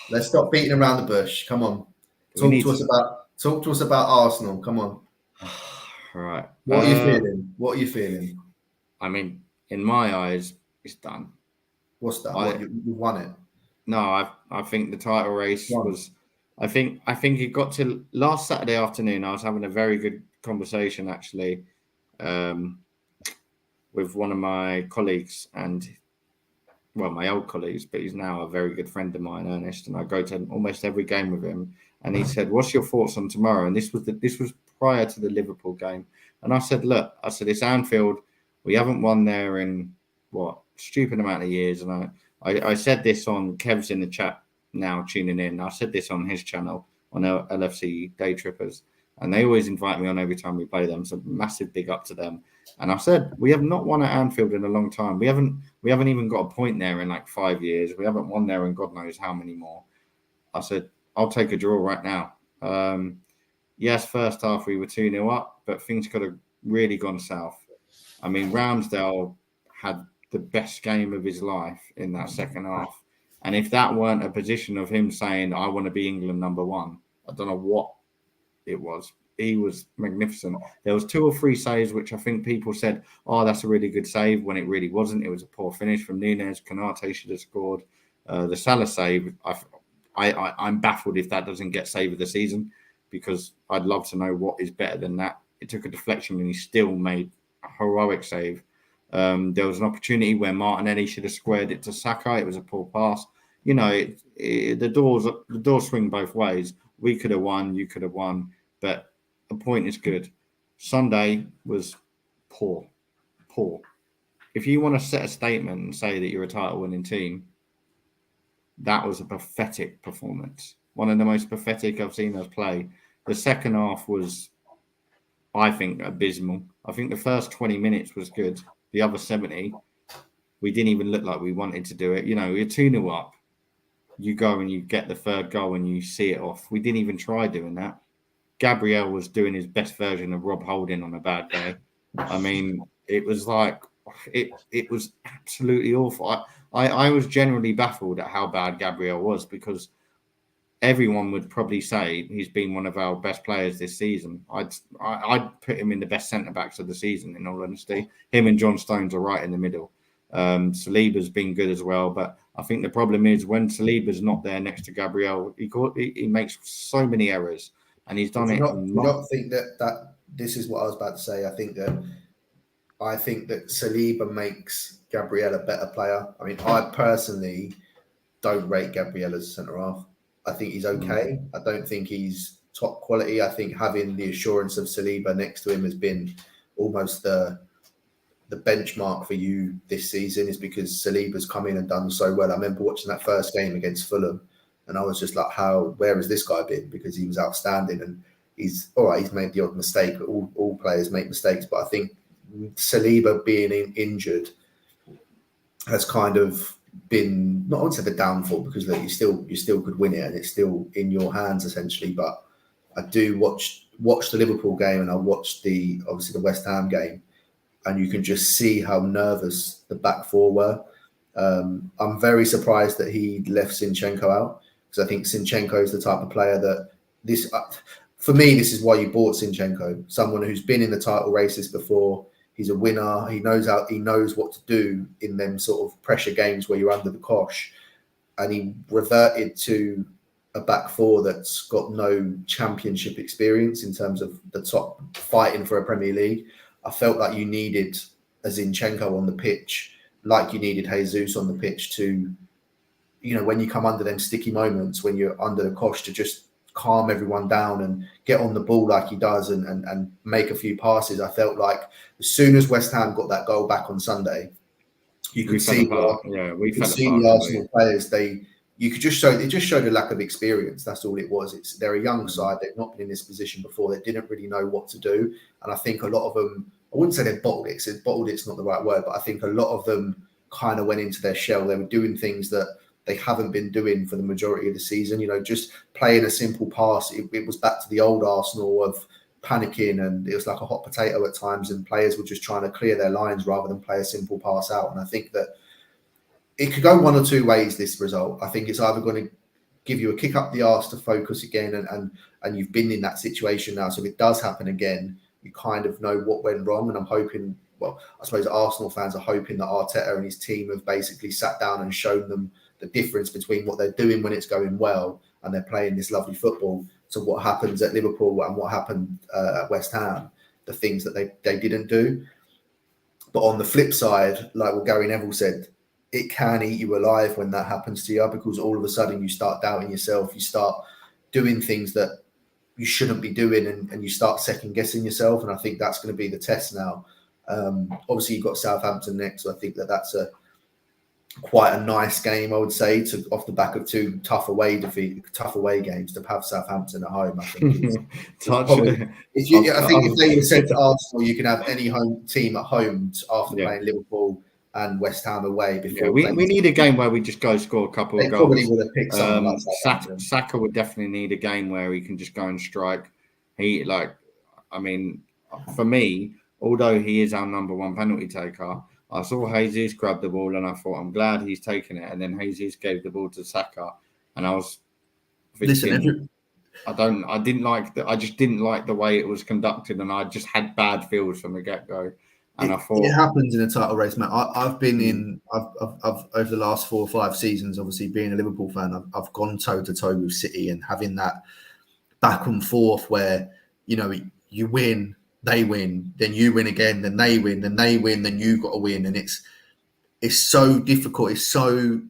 Let's stop beating around the bush. Come on. Talk to us about Arsenal. Come on. All right. What are you feeling? I mean, in my eyes, it's done. What's that? You won it? No, I think the title race was. I think it got to last Saturday afternoon. I was having a very good conversation actually with one of my colleagues my old colleagues, but he's now a very good friend of mine, Ernest, and I go to almost every game with him. And he said, "What's your thoughts on tomorrow?" And this was prior to the Liverpool game. And I said, "Look, it's Anfield. We haven't won there in stupid amount of years." And I said this on Kev's in the chat now tuning in. I said this on his channel on LFC Day Trippers, and they always invite me on every time we play them. So massive big up to them. And I said we have not won at Anfield in a long time. We haven't even got a point there in like 5 years. We haven't won there in God knows how many more. I said I'll take a draw right now. Yes, first half we were 2-0 up, but things could have really gone south. I mean, Ramsdale had the best game of his life in that second half. And if that weren't a position of him saying, "I want to be England number one," I don't know what it was. He was magnificent. There was 2 or 3 saves, which I think people said, "Oh, that's a really good save," when it really wasn't. It was a poor finish from Nunez. Konate should have scored. The Salah save, I'm baffled if that doesn't get save of the season, because I'd love to know what is better than that. It took a deflection and he still made a heroic save. There was an opportunity where Martinelli should have squared it to Saka. It was a poor pass. The doors swing both ways. We could have won, you could have won, but the point is good. Sunday was poor. If you want to set a statement and say that you're a title-winning team, that was a pathetic performance. One of the most pathetic I've seen us play. The second half was, I think, abysmal. I think the first 20 minutes was good. The other 70, we didn't even look like we wanted to do it. We're 2-0 up. You go and you get the third goal and you see it off. We didn't even try doing that. Gabriel was doing his best version of Rob Holding on a bad day. I mean, it was like, it was absolutely awful. I was generally baffled at how bad Gabriel was, because everyone would probably say he's been one of our best players this season. I'd put him in the best centre-backs of the season, in all honesty. Him and John Stones are right in the middle. Saliba's been good as well, but I think the problem is when Saliba's not there next to Gabriel, he makes so many errors, and he's done it. Do not think that this is what I was about to say. I think that Saliba makes Gabriel a better player. I mean, I personally don't rate Gabriel as a centre-half. I think he's okay. I don't think he's top quality. I think having the assurance of Saliba next to him has been almost the benchmark for you this season, is because Saliba's come in and done so well. I remember watching that first game against Fulham, and I was just like, where has this guy been? Because he was outstanding, and he's all right. He's made the odd mistake, but all players make mistakes. But I think Saliba being injured has kind of been, not I wouldn't say the downfall, because you still could win it and it's still in your hands essentially. But I do watch the Liverpool game, and I watched obviously the West Ham game, and you can just see how nervous the back four were. I'm very surprised that he left Zinchenko out, because I think Zinchenko is the type of player that for me, this is why you bought Zinchenko, someone who's been in the title races before. He's a winner. He knows what to do in them sort of pressure games where you're under the cosh. And he reverted to a back four that's got no championship experience in terms of the top fighting for a Premier League. I felt like you needed a Zinchenko on the pitch, like you needed Jesus on the pitch to, when you come under them sticky moments, when you're under the cosh, to just calm everyone down and get on the ball like he does and make a few passes. I felt like as soon as West Ham got that goal back on Sunday, you could see the Arsenal players, it just showed a lack of experience. That's all it was. They're a young side. They've not been in this position before. They didn't really know what to do. And I think a lot of them, I wouldn't say they bottled it. Bottled it's not the right word, but I think a lot of them kind of went into their shell. They were doing things that they haven't been doing for the majority of the season. Just playing a simple pass. It was back to the old Arsenal of panicking, and it was like a hot potato at times, and players were just trying to clear their lines rather than play a simple pass out. And I think that it could go one or two ways, this result. I think it's either going to give you a kick up the arse to focus again, and you've been in that situation now. So if it does happen again, you kind of know what went wrong. And I'm hoping, well, I suppose Arsenal fans are hoping that Arteta and his team have basically sat down and shown them the difference between what they're doing when it's going well and they're playing this lovely football to what happens at Liverpool and what happened at West Ham, the things that they didn't do. But on the flip side, like what Gary Neville said, it can eat you alive when that happens to you, because all of a sudden you start doubting yourself, you start doing things that you shouldn't be doing, and you start second guessing yourself. And I think that's going to be the test now. Obviously you've got Southampton next, so I think that's quite a nice game, I would say, off the back of two tough away games, to have Southampton at home. I think if they said to Arsenal, you can have any home team at home after playing Liverpool and West Ham away before. We need a game where we just go score a couple of goals. Probably would have picked something like Saka would definitely need a game where he can just go and strike. For me, although he is our number one penalty taker, I saw Jesus grab the ball and I thought, I'm glad he's taken it. And then Jesus gave the ball to Saka, and I was thinking, I just didn't like the way it was conducted, and I just had bad feels from the get-go. And I thought it happens in a title race, Matt. I've been I've over the last 4 or 5 seasons, obviously being a Liverpool fan, I've gone toe to toe with City, and having that back and forth where you win, they win, then you win again, then they win, then you got to win, and it's so difficult. It's so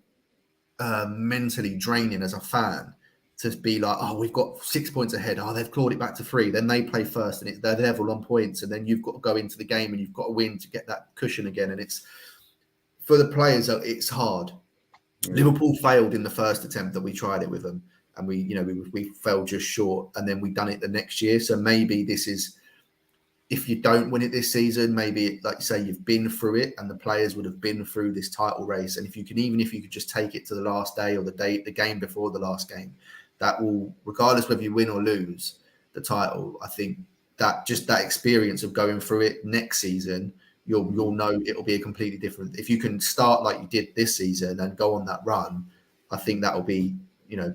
mentally draining as a fan to be like, oh, we've got 6 points ahead. Oh, they've clawed it back to 3. Then they play first, and they're level on points, and then you've got to go into the game and you've got to win to get that cushion again. And it's for the players, it's hard. Yeah. Liverpool failed in the first attempt that we tried it with them, and we fell just short, and then we done it the next year. So maybe this is, if you don't win it this season, maybe, like you say, you've been through it, and the players would have been through this title race. And if you could just take it to the last day or the game before the last game, that will, regardless whether you win or lose the title, I think that just that experience of going through it next season, you'll know it'll be a completely different. If you can start like you did this season and go on that run, I think that will be,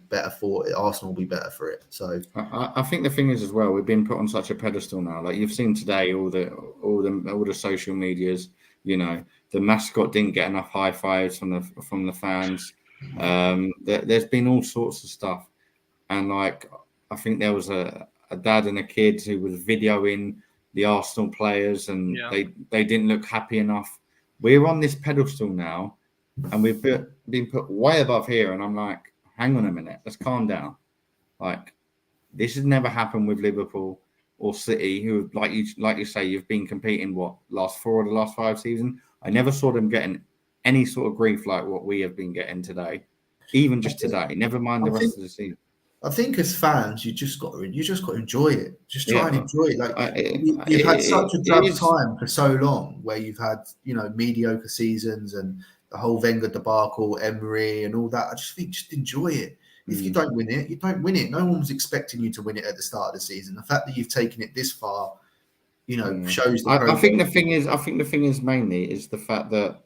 better for it. Arsenal will be better for it. So I think the thing is as well, we've been put on such a pedestal now. Like you've seen today, all the social medias. The mascot didn't get enough high fives from the fans. There's been all sorts of stuff, and like I think there was a dad and a kid who was videoing the Arsenal players, and they didn't look happy enough. We're on this pedestal now, and we've been put way above here, and I'm like, hang on a minute, let's calm down. Like, this has never happened with Liverpool or City, who, like you say, you've been competing last 4 of the last 5 seasons. I never saw them getting any sort of grief like what we have been getting today, even just today. Never mind the rest of the season. I think as fans, you just got to enjoy it. Just try and enjoy it. Like you've had such a tough time for so long, where you've had mediocre seasons, and the whole Wenger debacle, Emery, and all that. I just think just enjoy it. If you don't win it, you don't win it. No one was expecting you to win it at the start of the season. The fact that you've taken it this far, shows the I think the thing is mainly is the fact that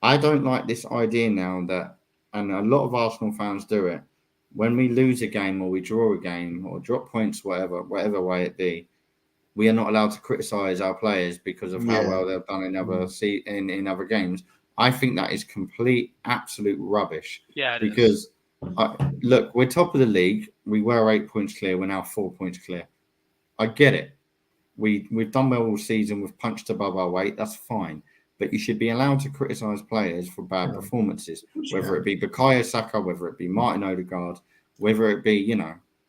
I don't like this idea now that, and a lot of Arsenal fans do it, when we lose a game or we draw a game or drop points, whatever way it be, we are not allowed to criticise our players because of how well they've done in other games. I think that is complete, absolute rubbish. Yeah, because look, we're top of the league. We were 8 points clear. We're now 4 points clear. I get it. We've done well all season. We've punched above our weight. That's fine. But you should be allowed to criticise players for bad performances, whether it be Bukayo Saka, whether it be Martin Odegaard, whether it be,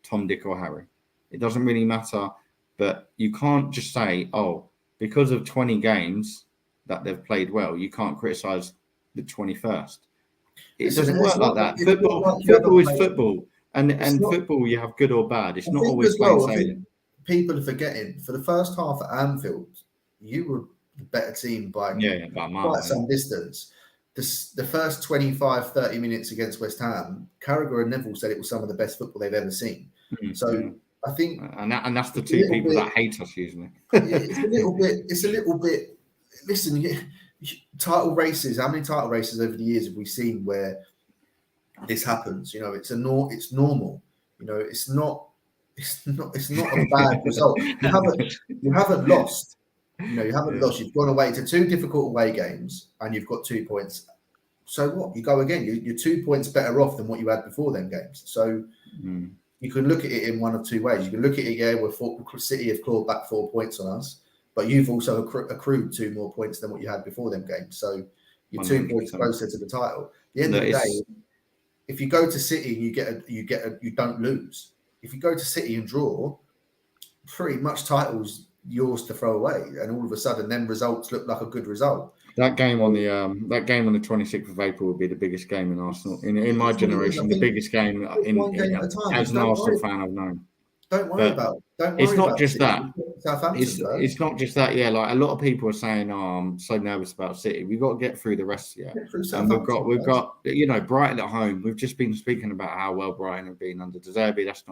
Tom, Dick or Harry. It doesn't really matter. But you can't just say, because of 20 games that they've played well, you can't criticise the 21st. It doesn't work like that. Football is football. And football, you have good or bad. It's not always plain sailing. People are forgetting, for the first half at Anfield, you were the better team by quite some distance. The first 25, 30 minutes against West Ham, Carragher and Neville said it was some of the best football they've ever seen. So I think... And that's the two people that hate us usually. It's a little bit... Listen, title races, how many title races over the years have we seen where this happens? It's normal. It's not a bad result. You haven't lost. You haven't lost. You've gone away to 2 difficult away games and you've got 2 points. So what? You go again. You're 2 points better off than what you had before them games. So you can look at it in one of 2 ways. You can look at it, where City have clawed back 4 points on us, but you've also accrued 2 more points than what you had before them games. So you're 2 points closer to the title. At the end of the day, if you go to City and you don't lose. If you go to City and draw, pretty much titles yours to throw away, and all of a sudden, them results look like a good result. That game on the 26th of April will be the biggest game in Arsenal in my generation. The biggest game as an Arsenal fan I've known. Don't worry about it. It's not just that. It's not just that. Yeah, like a lot of people are saying, I'm so nervous about City. We've got to get through the rest. Yeah, and we've got Brighton at home. We've just been speaking about how well Brighton have been under De Zerbi. That's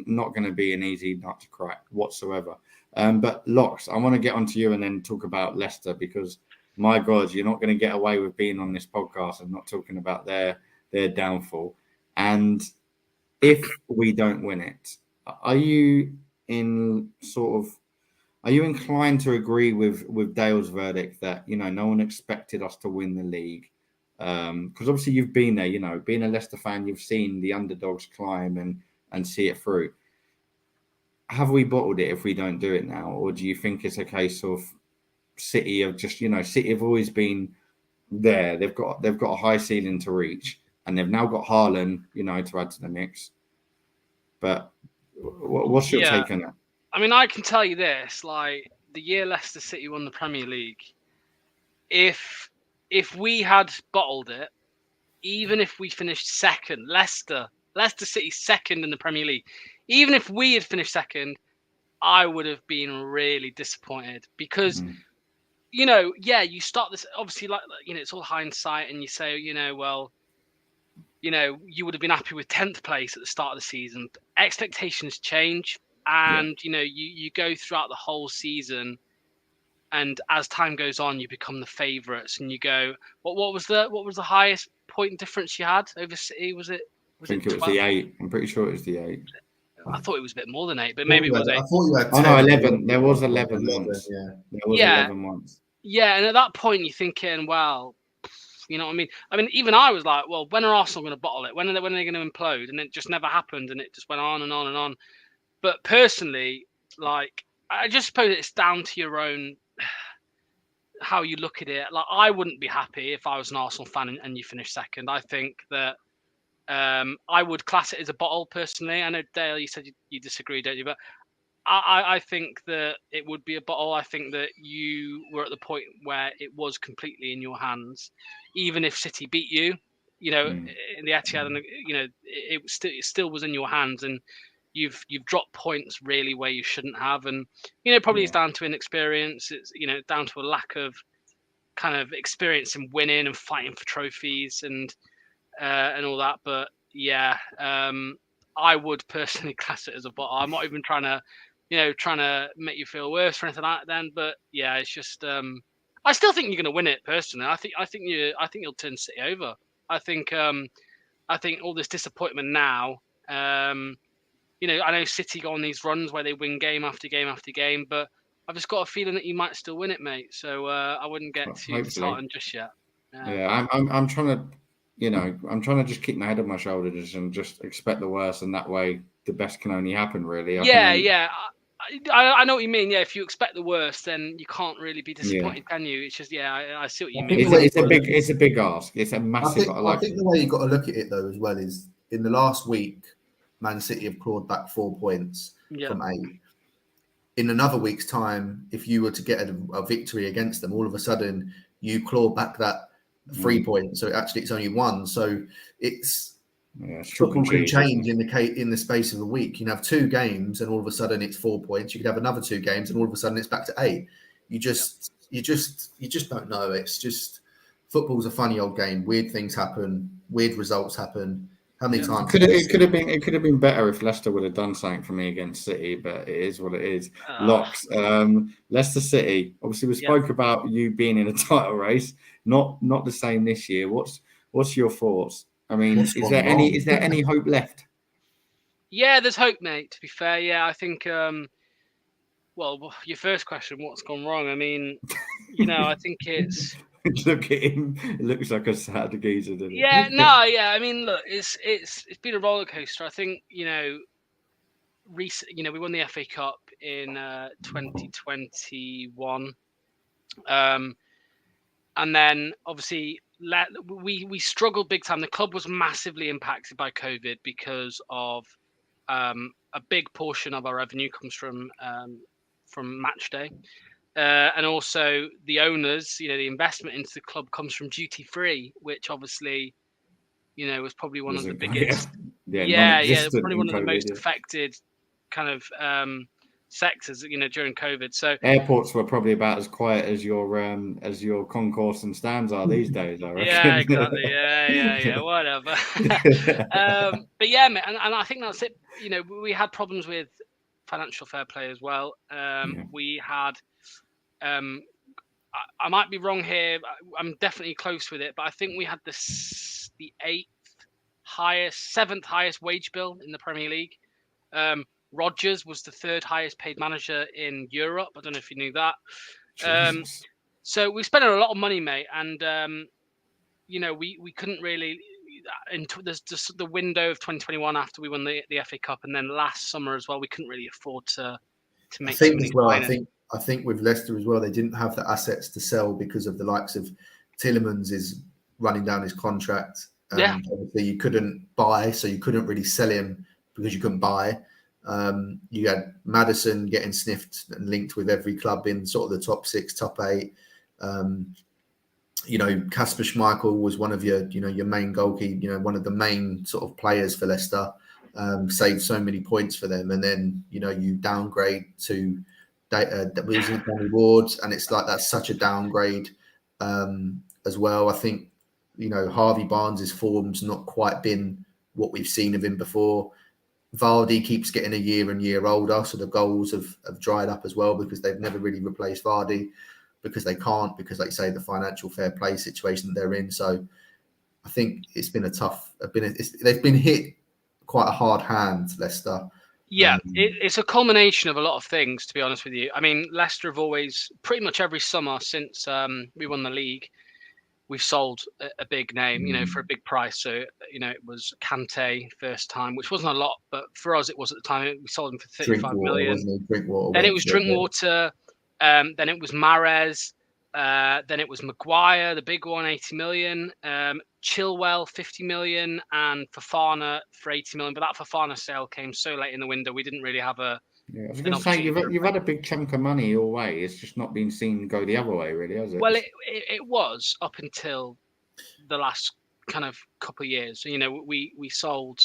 not gonna be an easy nut to crack whatsoever. But Locks, I want to get onto you and then talk about Leicester, because my God, you're not going to get away with being on this podcast and not talking about their downfall. And if we don't win it, are you inclined to agree with Dale's verdict that no one expected us to win the league? Because obviously you've been there, being a Leicester fan, you've seen the underdogs climb and see it through. Have we bottled it if we don't do it now, or do you think it's a case of City have just City have always been there? They've got a high ceiling to reach, and they've now got Haaland, to add to the mix. But what's your take on that? I mean, I can tell you this: like the year Leicester City won the Premier League, if we had bottled it, even if we finished second, Leicester City second in the Premier League, even if we had finished second, I would have been really disappointed because, you start this, obviously, it's all hindsight, and you say, well, you would have been happy with 10th place at the start of the season. Expectations change, and, you go throughout the whole season, and as time goes on, you become the favourites, and you go, what was the highest point difference you had over City? I think it was the 8. I'm pretty sure it was the 8. I thought it was a bit more than 8, but maybe it was 8. I thought you had 10. Oh no, 11. There was 11 once. Yeah, there was 11 once. Yeah, and at that point you're thinking, well, you know what I mean? I mean, even I was like, well, when are Arsenal going to bottle it? When are they going to implode? And it just never happened, and it just went on and on and on. But personally, like, I just suppose it's down to your own how you look at it. Like, I wouldn't be happy if I was an Arsenal fan and you finished second. I think that I would class it as a bottle personally. I know, Dale, you said you disagree, don't you? But I think that it would be a bottle. I think that you were at the point where it was completely in your hands. Even if City beat you, in the Etihad, and it still was in your hands, and you've dropped points really where you shouldn't have, and probably it's down to inexperience. It's down to a lack of kind of experience in winning and fighting for trophies and all that. But yeah, I would personally class it as a bottle. I'm not even trying to make you feel worse or anything like that. Then, but yeah, it's just I still think you're going to win it personally. I think you'll turn City over. I think all this disappointment now. I know City go on these runs where they win game after game after game, but I've just got a feeling that you might still win it, mate. So I wouldn't get too disheartened just yet. Yeah, I'm trying to, I'm trying to just keep my head on my shoulders and just expect the worst, and that way the best can only happen, really. I know what you mean. Yeah, if you expect the worst, then you can't really be disappointed, can you? It's just, I see what you mean. It's a big ask. It's a massive. I think the way you got to look at it though as well is in the last week, Man City have clawed back 4 points from 8. In another week's time, if you were to get a victory against them, all of a sudden you claw back that 3 points. So it's only 1. So football can change in the space of a week. You can have 2 games and all of a sudden it's 4 points. You could have another 2 games and all of a sudden it's back to 8. You just don't know. It's just football's a funny old game. Weird things happen. Weird results happen. How many times? It could have been better if Leicester would have done something for me against City, but it is what it is. Locks. Leicester City. Obviously, we spoke about you being in a title race. Not the same this year. What's your thoughts? I mean, is there any hope left? Yeah, there's hope, mate. To be fair, yeah, I think. Well, your first question, what's gone wrong? I mean, I think it's. Look at him. It looks like a sad geezer, doesn't it? Yeah, no, yeah. I mean, look, it's been a roller coaster. I think, we won the FA Cup in 2021. And then obviously we struggled big time. The club was massively impacted by COVID because of a big portion of our revenue comes from match day. And also the owners, the investment into the club comes from duty free, which obviously, was probably one of the biggest. Probably one of the most affected kind of sectors, during COVID. So airports were probably about as quiet as your concourse and stands are these days, I reckon. Yeah, exactly. Yeah, whatever. But yeah, mate, and I think that's it. We had problems with financial fair play as well. We had. I might be wrong here. I'm definitely close with it, but I think we had the 7th highest wage bill in the Premier League. Rodgers was the 3rd highest paid manager in Europe. I don't know if you knew that. So we spent a lot of money, mate, and we couldn't really. There's just the window of 2021 after we won the FA Cup, and then last summer as well. We couldn't really afford to make. I think with Leicester as well, they didn't have the assets to sell because of the likes of Tielemans is running down his contract. Obviously, you couldn't buy, so you couldn't really sell him because you couldn't buy. You had Maddison getting sniffed and linked with every club in sort of the top 6, top 8. Kasper Schmeichel was one of your main goalkeeper, one of the main sort of players for Leicester, saved so many points for them. And then, you downgrade to losing Danny Ward, and it's like that's such a downgrade as well. I think, Harvey Barnes' form's not quite been what we've seen of him before. Vardy keeps getting a year and year older, so the goals have dried up as well because they've never really replaced Vardy because they can't, because like you say, the financial fair play situation that they're in. So I think it's been they've been hit quite a hard hand, Leicester. Yeah, it's a culmination of a lot of things, to be honest with you. I mean, Leicester have always, pretty much every summer since we won the league, we've sold a big name, for a big price. So, it was Kante first time, which wasn't a lot, but for us it was at the time. We sold him for 35 million. Then it was Drinkwater. Then it was Mahrez. Then it was Maguire, the big one, 80 million. Chilwell, 50 million, and Fofana for 80 million. But that Fofana sale came so late in the window, we didn't really have a. Yeah, I was going to say you've had a big chunk of money your way. It's just not been seen go the other way, really, has it? Well, it was up until the last kind of couple of years. We sold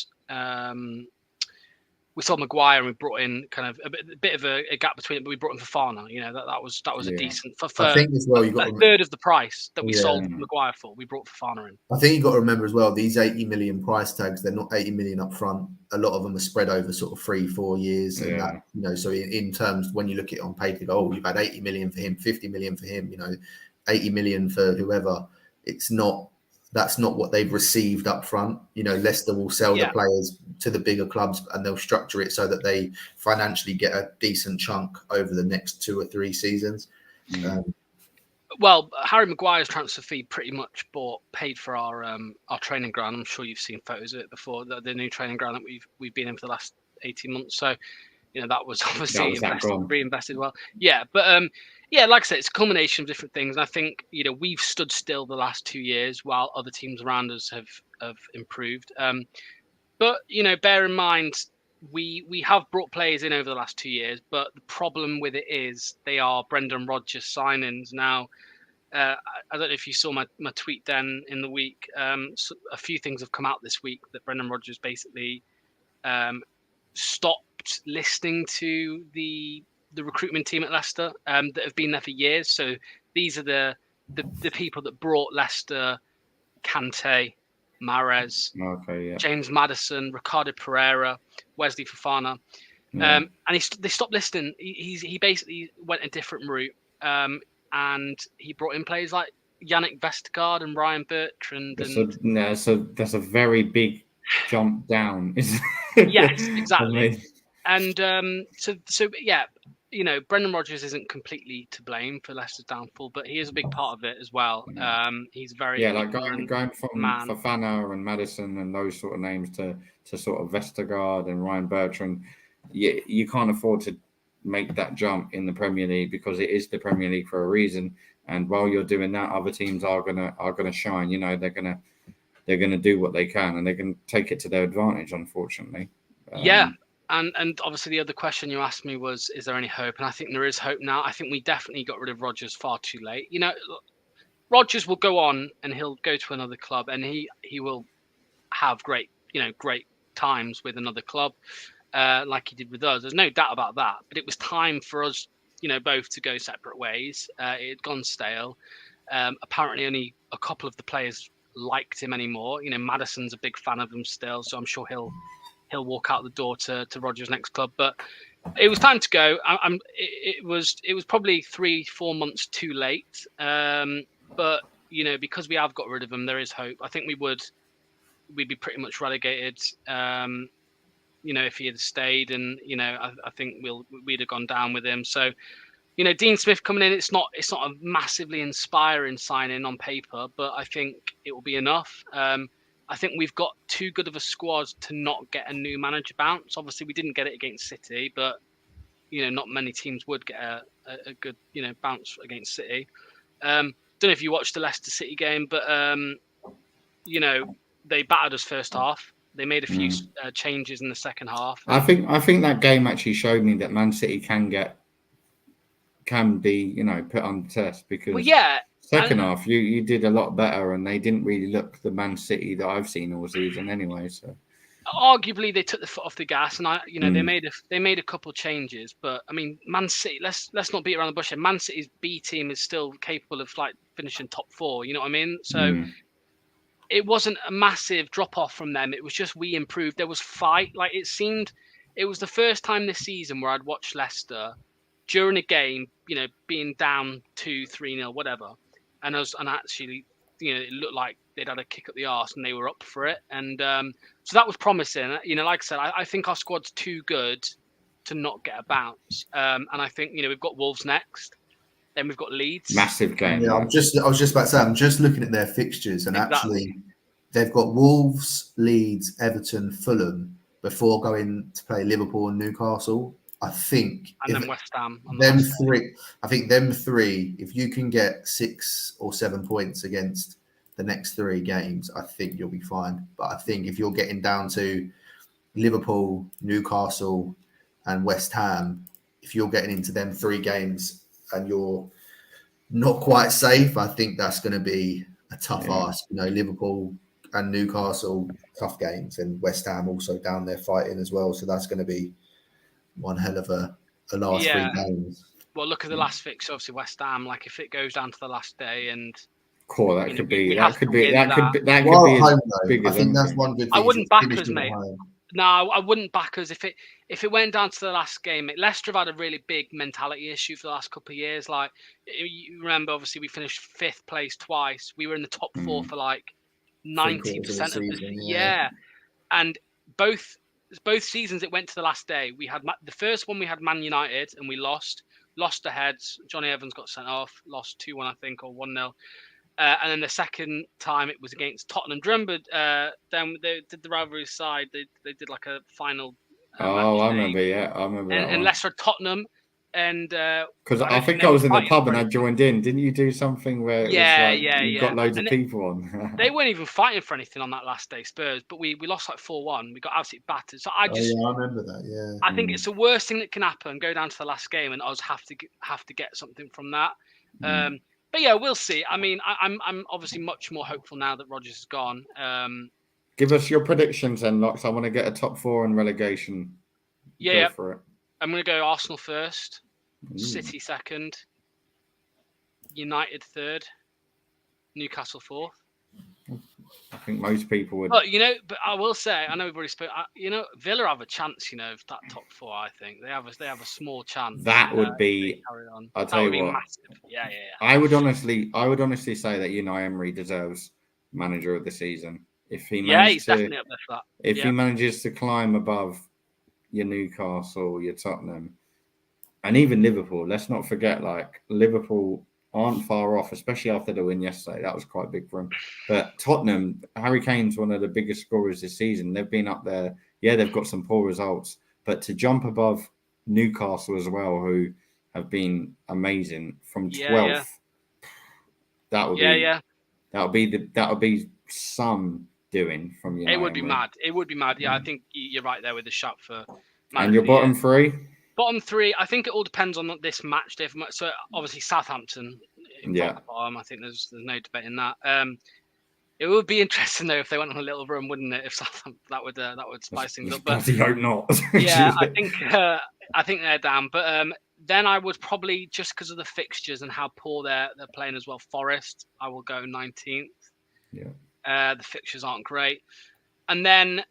we sold Maguire and we brought in kind of a bit of a gap between it, but we brought in Fofana. That was a decent for I think as well you got a third of the price that we sold Yeah. Maguire for. We brought Fofana in. I think you got to remember as well, these 80 million price tags, they're not 80 million up front. A lot of them are spread over sort of 3-4 years. And that, so in terms, when you look at it on paper, you go, oh, you've had 80 million for him, 50 million for him, 80 million for whoever. That's not what they've received up front. Leicester will sell the players to the bigger clubs and they'll structure it so that they financially get a decent chunk over the next 2 or 3 seasons. Well, Harry Maguire's transfer fee pretty much paid for our training ground. I'm sure you've seen photos of it before. The new training ground that we've been in for the last 18 months. So, that was obviously reinvested well. Yeah, but like I said, it's a culmination of different things. And I think we've stood still the last 2 years while other teams around us have improved. But bear in mind, we have brought players in over the last 2 years, but the problem with it is they are Brendan Rodgers signings. Now, I don't know if you saw my tweet then in the week. So a few things have come out this week that Brendan Rodgers basically stopped listening to the recruitment team at Leicester that have been there for years. So these are the people that brought Leicester: Kante, Mahrez, James Maddison, Ricardo Pereira, Wesley Fofana, and they stopped listening. He basically went a different route, and he brought in players like Yannick Vestergaard and Ryan Bertrand. That's a very big jump down. Yes, exactly. And Brendan Rodgers isn't completely to blame for Leicester's downfall, but he is a big part of it as well. He's very like going from Fofana and Maddison and those sort of names to sort of Vestergaard and Ryan Bertrand. You can't afford to make that jump in the Premier League because it is the Premier League for a reason. And while you're doing that, other teams are gonna shine. They're gonna do what they can and they can take it to their advantage. Unfortunately. And obviously the other question you asked me was, is there any hope? And I think there is hope now. I think we definitely got rid of Rodgers far too late. Rodgers will go on and he'll go to another club and he will have great times with another club, like he did with us. There's no doubt about that. But it was time for us, both to go separate ways. It had gone stale. Apparently only a couple of the players liked him anymore. Maddison's a big fan of him still, so I'm sure he'll walk out the door to Rodgers' next club. But it was time to go. It was probably 3-4 months too late. But because we have got rid of him, there is hope. I think we'd be pretty much relegated. If he had stayed, and I think we'd have gone down with him. So Dean Smith coming in, it's not a massively inspiring signing on paper, but I think it will be enough. I think we've got too good of a squad to not get a new manager bounce. Obviously, we didn't get it against City, but not many teams would get a good bounce against City. Don't know if you watched the Leicester City game, but they battered us first half. They made a few changes in the second half. I think that game actually showed me that Man City can be put on the test because second half you did a lot better and they didn't really look the Man City that I've seen all season anyway. So arguably they took the foot off the gas and they made a couple of changes, but I mean Man City, let's not beat around the bush here. Man City's B team is still capable of finishing top 4. You know what I mean? So it wasn't a massive drop off from them. It was just we improved. There was fight. It seemed it was the first time this season where I'd watched Leicester during a game, being down 2-3-0, whatever. And actually, it looked like they'd had a kick up the arse and they were up for it. And so that was promising. Like I said, I think our squad's too good to not get a bounce. And I think, we've got Wolves next. Then we've got Leeds. Massive game. Yeah, I was just about to say, I'm just looking at their fixtures and actually they've got Wolves, Leeds, Everton, Fulham before going to play Liverpool and Newcastle. I think then West Ham. Them three, if you can get 6 or 7 points against the next 3 games, I think you'll be fine. But I think if you're getting down to Liverpool, Newcastle, and West Ham, if you're getting into them 3 games and you're not quite safe, I think that's going to be a tough ask. Liverpool and Newcastle, tough games, and West Ham also down there fighting as well. So that's going to be one hell of a last 3 games. Well, look at the last fix. Obviously, West Ham. Like, if it goes down to the last day, and cool, that could be Well, as big as I think that's anything. one good thing. I wouldn't back us, at mate. home. No, I wouldn't back us if it went down to the last game. Leicester have had a really big mentality issue for the last couple of years. Like, you remember, obviously, we finished 5th place twice. We were in the top 4 for like 90% of the season. Yeah, and both seasons it went to the last day. We had the first one we had Man United and we lost the heads. Johnny Evans got sent off, lost 2-1 I think, or 1-0. And then the second time it was against Tottenham. Do you remember? Then they did the rivalry side. They did like a final. I remember. Yeah, I remember. And Leicester Tottenham, and because I think I was in the pub and I joined in. Didn't you do something where you got loads of people on? They weren't even fighting for anything on that last day, Spurs. But we lost like 4-1. We got absolutely battered. So I remember that. Yeah, I think it's the worst thing that can happen. Go down to the last game and us have to get something from that. But yeah, we'll see. I mean, I'm obviously much more hopeful now that Rodgers is gone. Give us your predictions then, Lox. I want to get a top 4 in relegation. Yeah, go for it. I'm going to go Arsenal first, City second, United third, Newcastle fourth. I think most people would. But I will say, I know we've already spoken. Villa have a chance. Of that top 4. I think they have a small chance. That would be. I'll tell you what. Massive. Yeah. I would honestly say that Unai Emery deserves manager of the season if he he's definitely up there for that. If he manages to climb above your Newcastle, your Tottenham, and even Liverpool. Let's not forget, like Liverpool aren't far off, especially after the win yesterday. That was quite big for him. But Tottenham, Harry Kane's one of the biggest scorers this season. They've been up there. Yeah, they've got some poor results, but to jump above Newcastle as well, who have been amazing from 12th, that would be some doing from you. It would be mad. It would be mad. Yeah, I think you're right there with the shout for. And your bottom 3. Bottom 3, I think it all depends on this match day. So obviously Southampton. Bottom, I think there's no debate in that. It would be interesting though if they went on a little run, wouldn't it? If Southampton, that would spice things up. But I hope not. Yeah, I think they're down. But then I would probably, just because of the fixtures and how poor they're playing as well. Forest, I will go 19th. Yeah. The fixtures aren't great, and then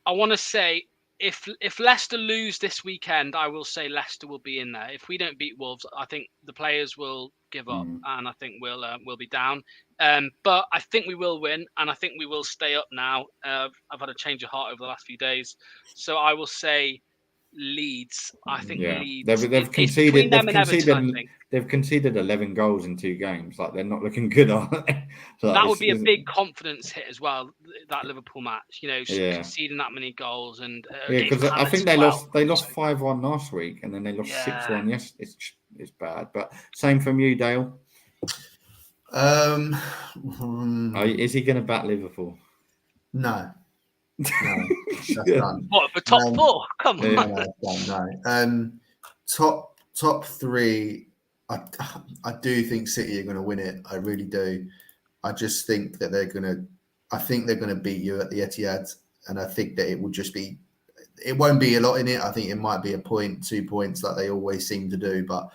I want to say. If Leicester lose this weekend, I will say Leicester will be in there. If we don't beat Wolves, I think the players will give up, and I think we'll be down. But I think we will win, and I think we will stay up now. I've had a change of heart over the last few days, so I will say Leeds. I think Leeds. They've conceded 11 goals in 2 games. Like they're not looking good, are they? So that would be a big confidence hit as well. That Liverpool match, conceding that many goals and because I think they lost 5-1 last week, and then they lost 6-1. Yes, it's bad. But same from you, Dale. Is he going to bat Liverpool? No. No, that's done. What, for top 4? Come on. No. Top 3. I do think City are going to win it. I really do. I just think that they're going to beat you at the Etihad, and I think that it will just be. It won't be a lot in it. I think it might be a point, 2 points, like they always seem to do. But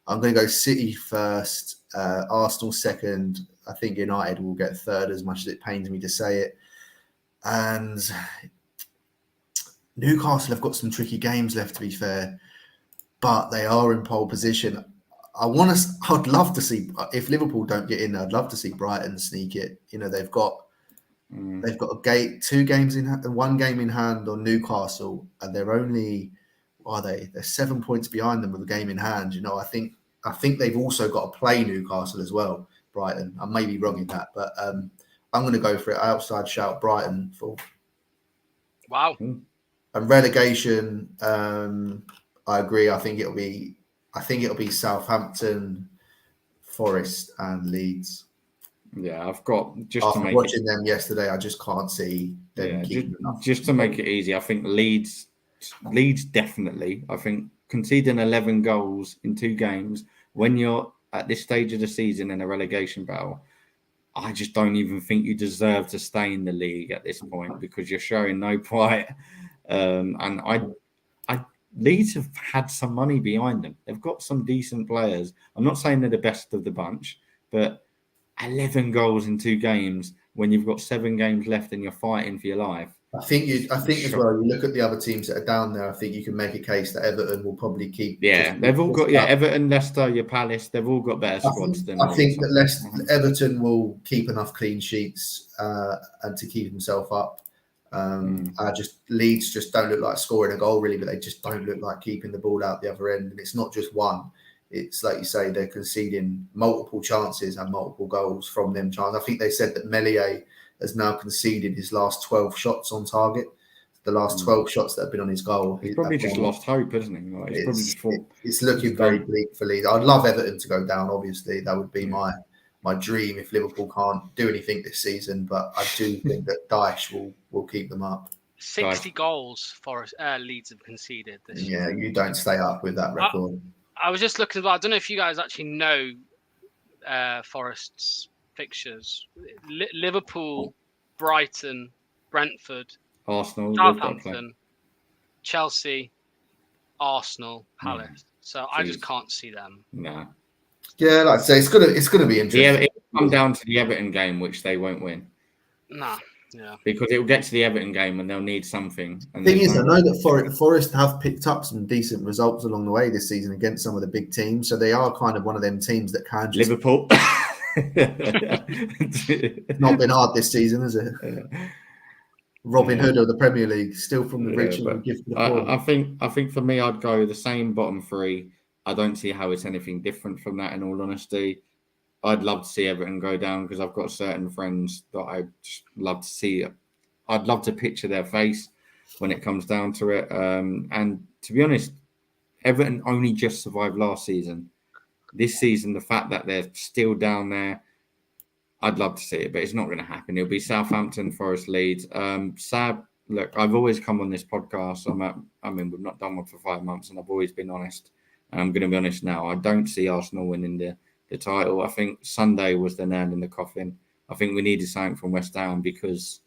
I'm going to go City first, Arsenal second. I think United will get third, as much as it pains me to say it. And Newcastle have got some tricky games left, to be fair, but they are in pole position. I'd love to see, if Liverpool don't get in, I'd love to see Brighton sneak it. They've got a 2 games in hand, 1 game in hand on Newcastle, and they're only, they're 7 points behind them with a game in hand. I think they've also got to play Newcastle as well, Brighton. I may be wrong in that, but I'm going to go for it. Outside shout Brighton for. Wow. And relegation, I agree. I think it'll be Southampton, Forest, and Leeds. Yeah, I've got after watching them yesterday, I just can't see them just to make it easy. I think Leeds definitely. I think conceding 11 goals in 2 games when you're at this stage of the season in a relegation battle. I just don't even think you deserve to stay in the league at this point because you're showing no fight. And Leeds have had some money behind them. They've got some decent players. I'm not saying they're the best of the bunch, but 11 goals in 2 games when you've got 7 games left and you're fighting for your life. I think as well, you look at the other teams that are down there, I think you can make a case that Everton will probably keep. Yeah, they've all got, Everton, Leicester, your Palace, they've all got better squads than I think that Everton will keep enough clean sheets and to keep himself up. Leeds just don't look like scoring a goal, really, but they just don't look like keeping the ball out the other end. And it's not just one. It's like you say, they're conceding multiple chances and multiple goals from them chances. I think they said that Meslier has now conceded his last 12 shots on target. The last 12 shots that have been on his goal. He's probably just lost hope, isn't he? Like, it's looking very bleak for Leeds. I'd love Everton to go down, obviously. That would be my dream if Liverpool can't do anything this season. But I do think that Dyche will keep them up. 60 goals for Leeds have conceded this year. Yeah, you don't stay up with that record. I was just looking. I don't know if you guys actually know Forest's fixtures. Liverpool, Brighton, Brentford, Arsenal, Southampton, Chelsea, Arsenal, Palace. So I just can't see them. No. Yeah, like I say, it's gonna be interesting. Yeah, it'll come down to the Everton game, which they won't win. Nah. Yeah. Because it will get to the Everton game and they'll need something. The thing is, I know that Forest have picked up some decent results along the way this season against some of the big teams. So they are kind of one of them teams that can just... Liverpool. Not been hard this season, has it? Robin Hood of the Premier League, still from the rich and gift of the poor. I think for me, I'd go the same bottom 3. I don't see how it's anything different from that, in all honesty. I'd love to see Everton go down because I've got certain friends that I'd love to see. I'd love to picture their face when it comes down to it. And to be honest, Everton only just survived last season. This season, the fact that they're still down there, I'd love to see it, but it's not going to happen. It'll be Southampton, Forest, Leeds. Sad. Look, I've always come on this podcast. We've not done one for 5 months, and I've always been honest. And I'm going to be honest now. I don't see Arsenal winning the title. I think Sunday was the nail in the coffin. I think we needed something from West Ham because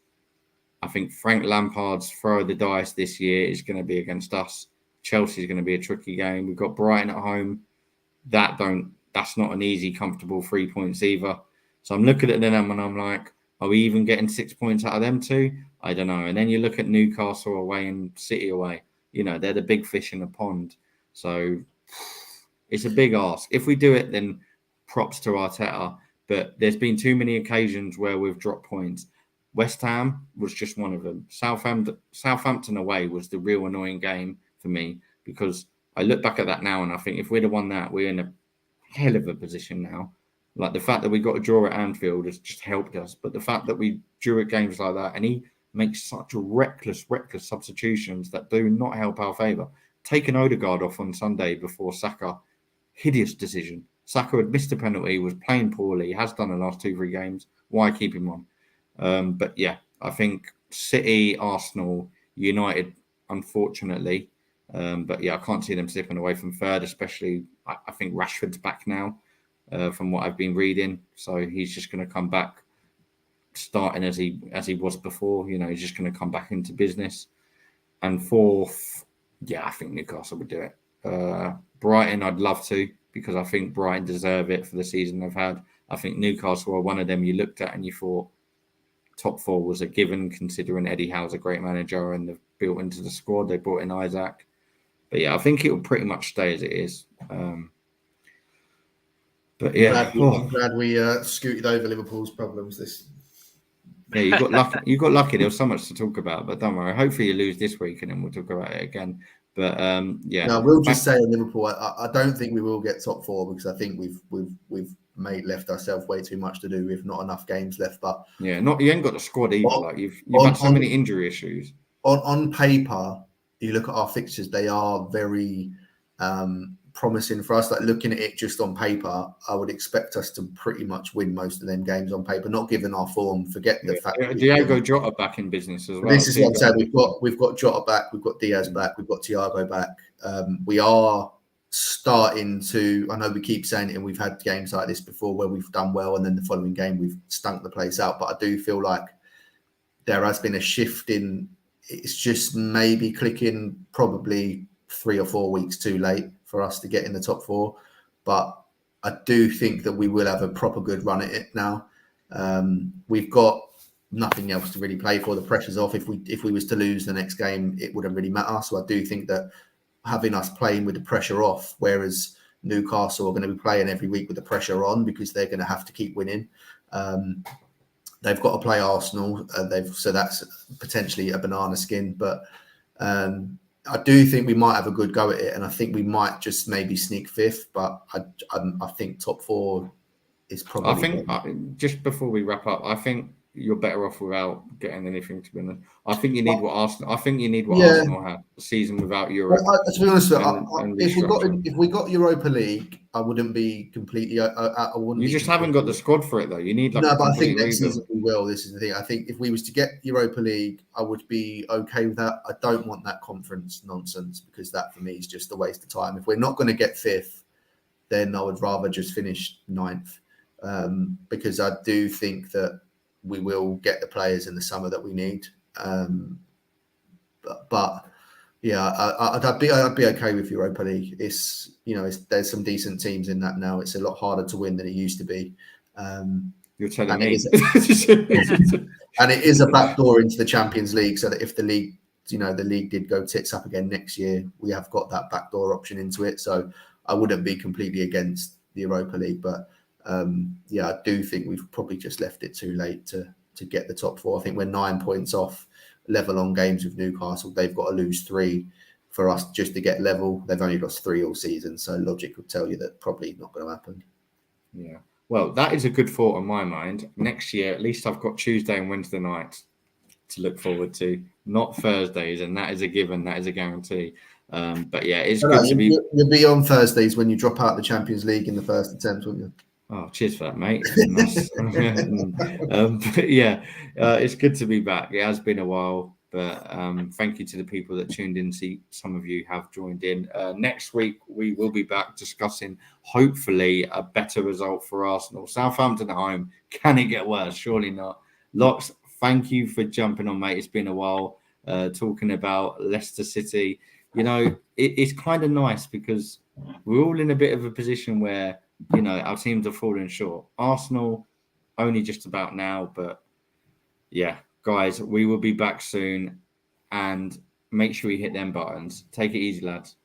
I think Frank Lampard's throw of the dice this year is going to be against us. Chelsea is going to be a tricky game. We've got Brighton at home. That's not an easy, comfortable 3 points either. So I'm looking at them and I'm like, are we even getting 6 points out of them too? I don't know. And then you look at Newcastle away and City away. You know, they're the big fish in the pond. So it's a big ask. If we do it, then props to Arteta, but there's been too many occasions where we've dropped points. West Ham was just one of them. Southampton away was the real annoying game for me because I look back at that now and I think if we'd have won that, we're in a hell of a position now. Like the fact that we got a draw at Anfield has just helped us, but the fact that we drew at games like that and he makes such reckless substitutions that do not help our favour. Taking Odegaard off on Sunday before Saka, hideous decision. Saka had missed a penalty, was playing poorly, has done the last 2-3 games. Why keep him on? But yeah, I think City, Arsenal, United, unfortunately. But yeah, I can't see them slipping away from third, especially I think Rashford's back now from what I've been reading. So he's just going to come back starting as he was before. You know, he's just going to come back into business. And fourth, yeah, I think Newcastle would do it. Brighton, I'd love to. Because I think Brighton deserve it for the season they've had. I think Newcastle are one of them you looked at and you thought top 4 was a given, considering Eddie Howe's a great manager and they've built into the squad. They brought in Isaac. But yeah, I think it will pretty much stay as it is. But yeah. I'm glad we scooted over Liverpool's problems this. Yeah, you got lucky. You got lucky. There was so much to talk about, but don't worry. Hopefully you lose this week and then we'll talk about it again. But yeah, no, we'll just say on Liverpool. I don't think we will get top 4 because I think we've left ourselves way too much to do with not enough games left. But yeah, you ain't got the squad either. You've had so many injury issues. On paper, you look at our fixtures; they are very promising for us. Like looking at it just on paper, I would expect us to pretty much win most of them games on paper. Not given our form, forget the fact. Diego Jota back in business as well. This is what I said. We've got Jota back. We've got Diaz back. We've got Thiago back. We are starting to, I know we keep saying it, and we've had games like this before where we've done well and then the following game we've stunk the place out, but I do feel like there has been a shift in, it's just maybe clicking probably 3 or 4 weeks too late for us to get in the top 4, but I do think that we will have a proper good run at it now. We've got nothing else to really play for. The pressure's off. If we was to lose the next game, it wouldn't really matter. So I do think that having us playing with the pressure off, whereas Newcastle are going to be playing every week with the pressure on because they're going to have to keep winning. They've got to play Arsenal. So that's potentially a banana skin. But I do think we might have a good go at it, and I think we might just maybe sneak 5th. But I think top 4 is probably. I think just before we wrap up, I think you're better off without getting anything to win. I think you need what Arsenal. I think you need what Arsenal had a season without Europe. To be honest, if we got Europa League, I wouldn't be completely. I wouldn't. You just haven't got the squad for it though. You need but I think next season we will. This is the thing. I think if we was to get Europa League, I would be okay with that. I don't want that conference nonsense because that for me is just a waste of time. If we're not going to get 5th, then I would rather just finish 9th because I do think that we will get the players in the summer that we need. But yeah, I'd be okay with Europa League. It's there's some decent teams in that now. It's a lot harder to win than it used to be. You're telling me, and it is a backdoor into the Champions League. So that if the league, the league did go tits up again next year, we have got that backdoor option into it. So I wouldn't be completely against the Europa League, but I do think we've probably just left it too late to get the top 4. I think we're 9 points off level on games with Newcastle. They've got to lose 3 for us just to get level. They've only lost 3 all season, so logic would tell you that probably not going to happen. Yeah, well, that is a good thought on my mind. Next year, at least I've got Tuesday and Wednesday nights to look forward to, not Thursdays, and that is a given. That is a guarantee. But yeah, it's good to be. You'll be on Thursdays when you drop out the Champions League in the first attempt, won't you? Oh, cheers for that, mate. But yeah, it's good to be back. It has been a while, but thank you to the people that tuned in. See, some of you have joined in. Next week, we will be back discussing, hopefully, a better result for Arsenal. Southampton at home. Can it get worse? Surely not. Locks, thank you for jumping on, mate. It's been a while talking about Leicester City. It's kind of nice because we're all in a bit of a position where our teams are falling short. Arsenal only just about now, but yeah, guys, we will be back soon, and make sure you hit them buttons. Take it easy, lads.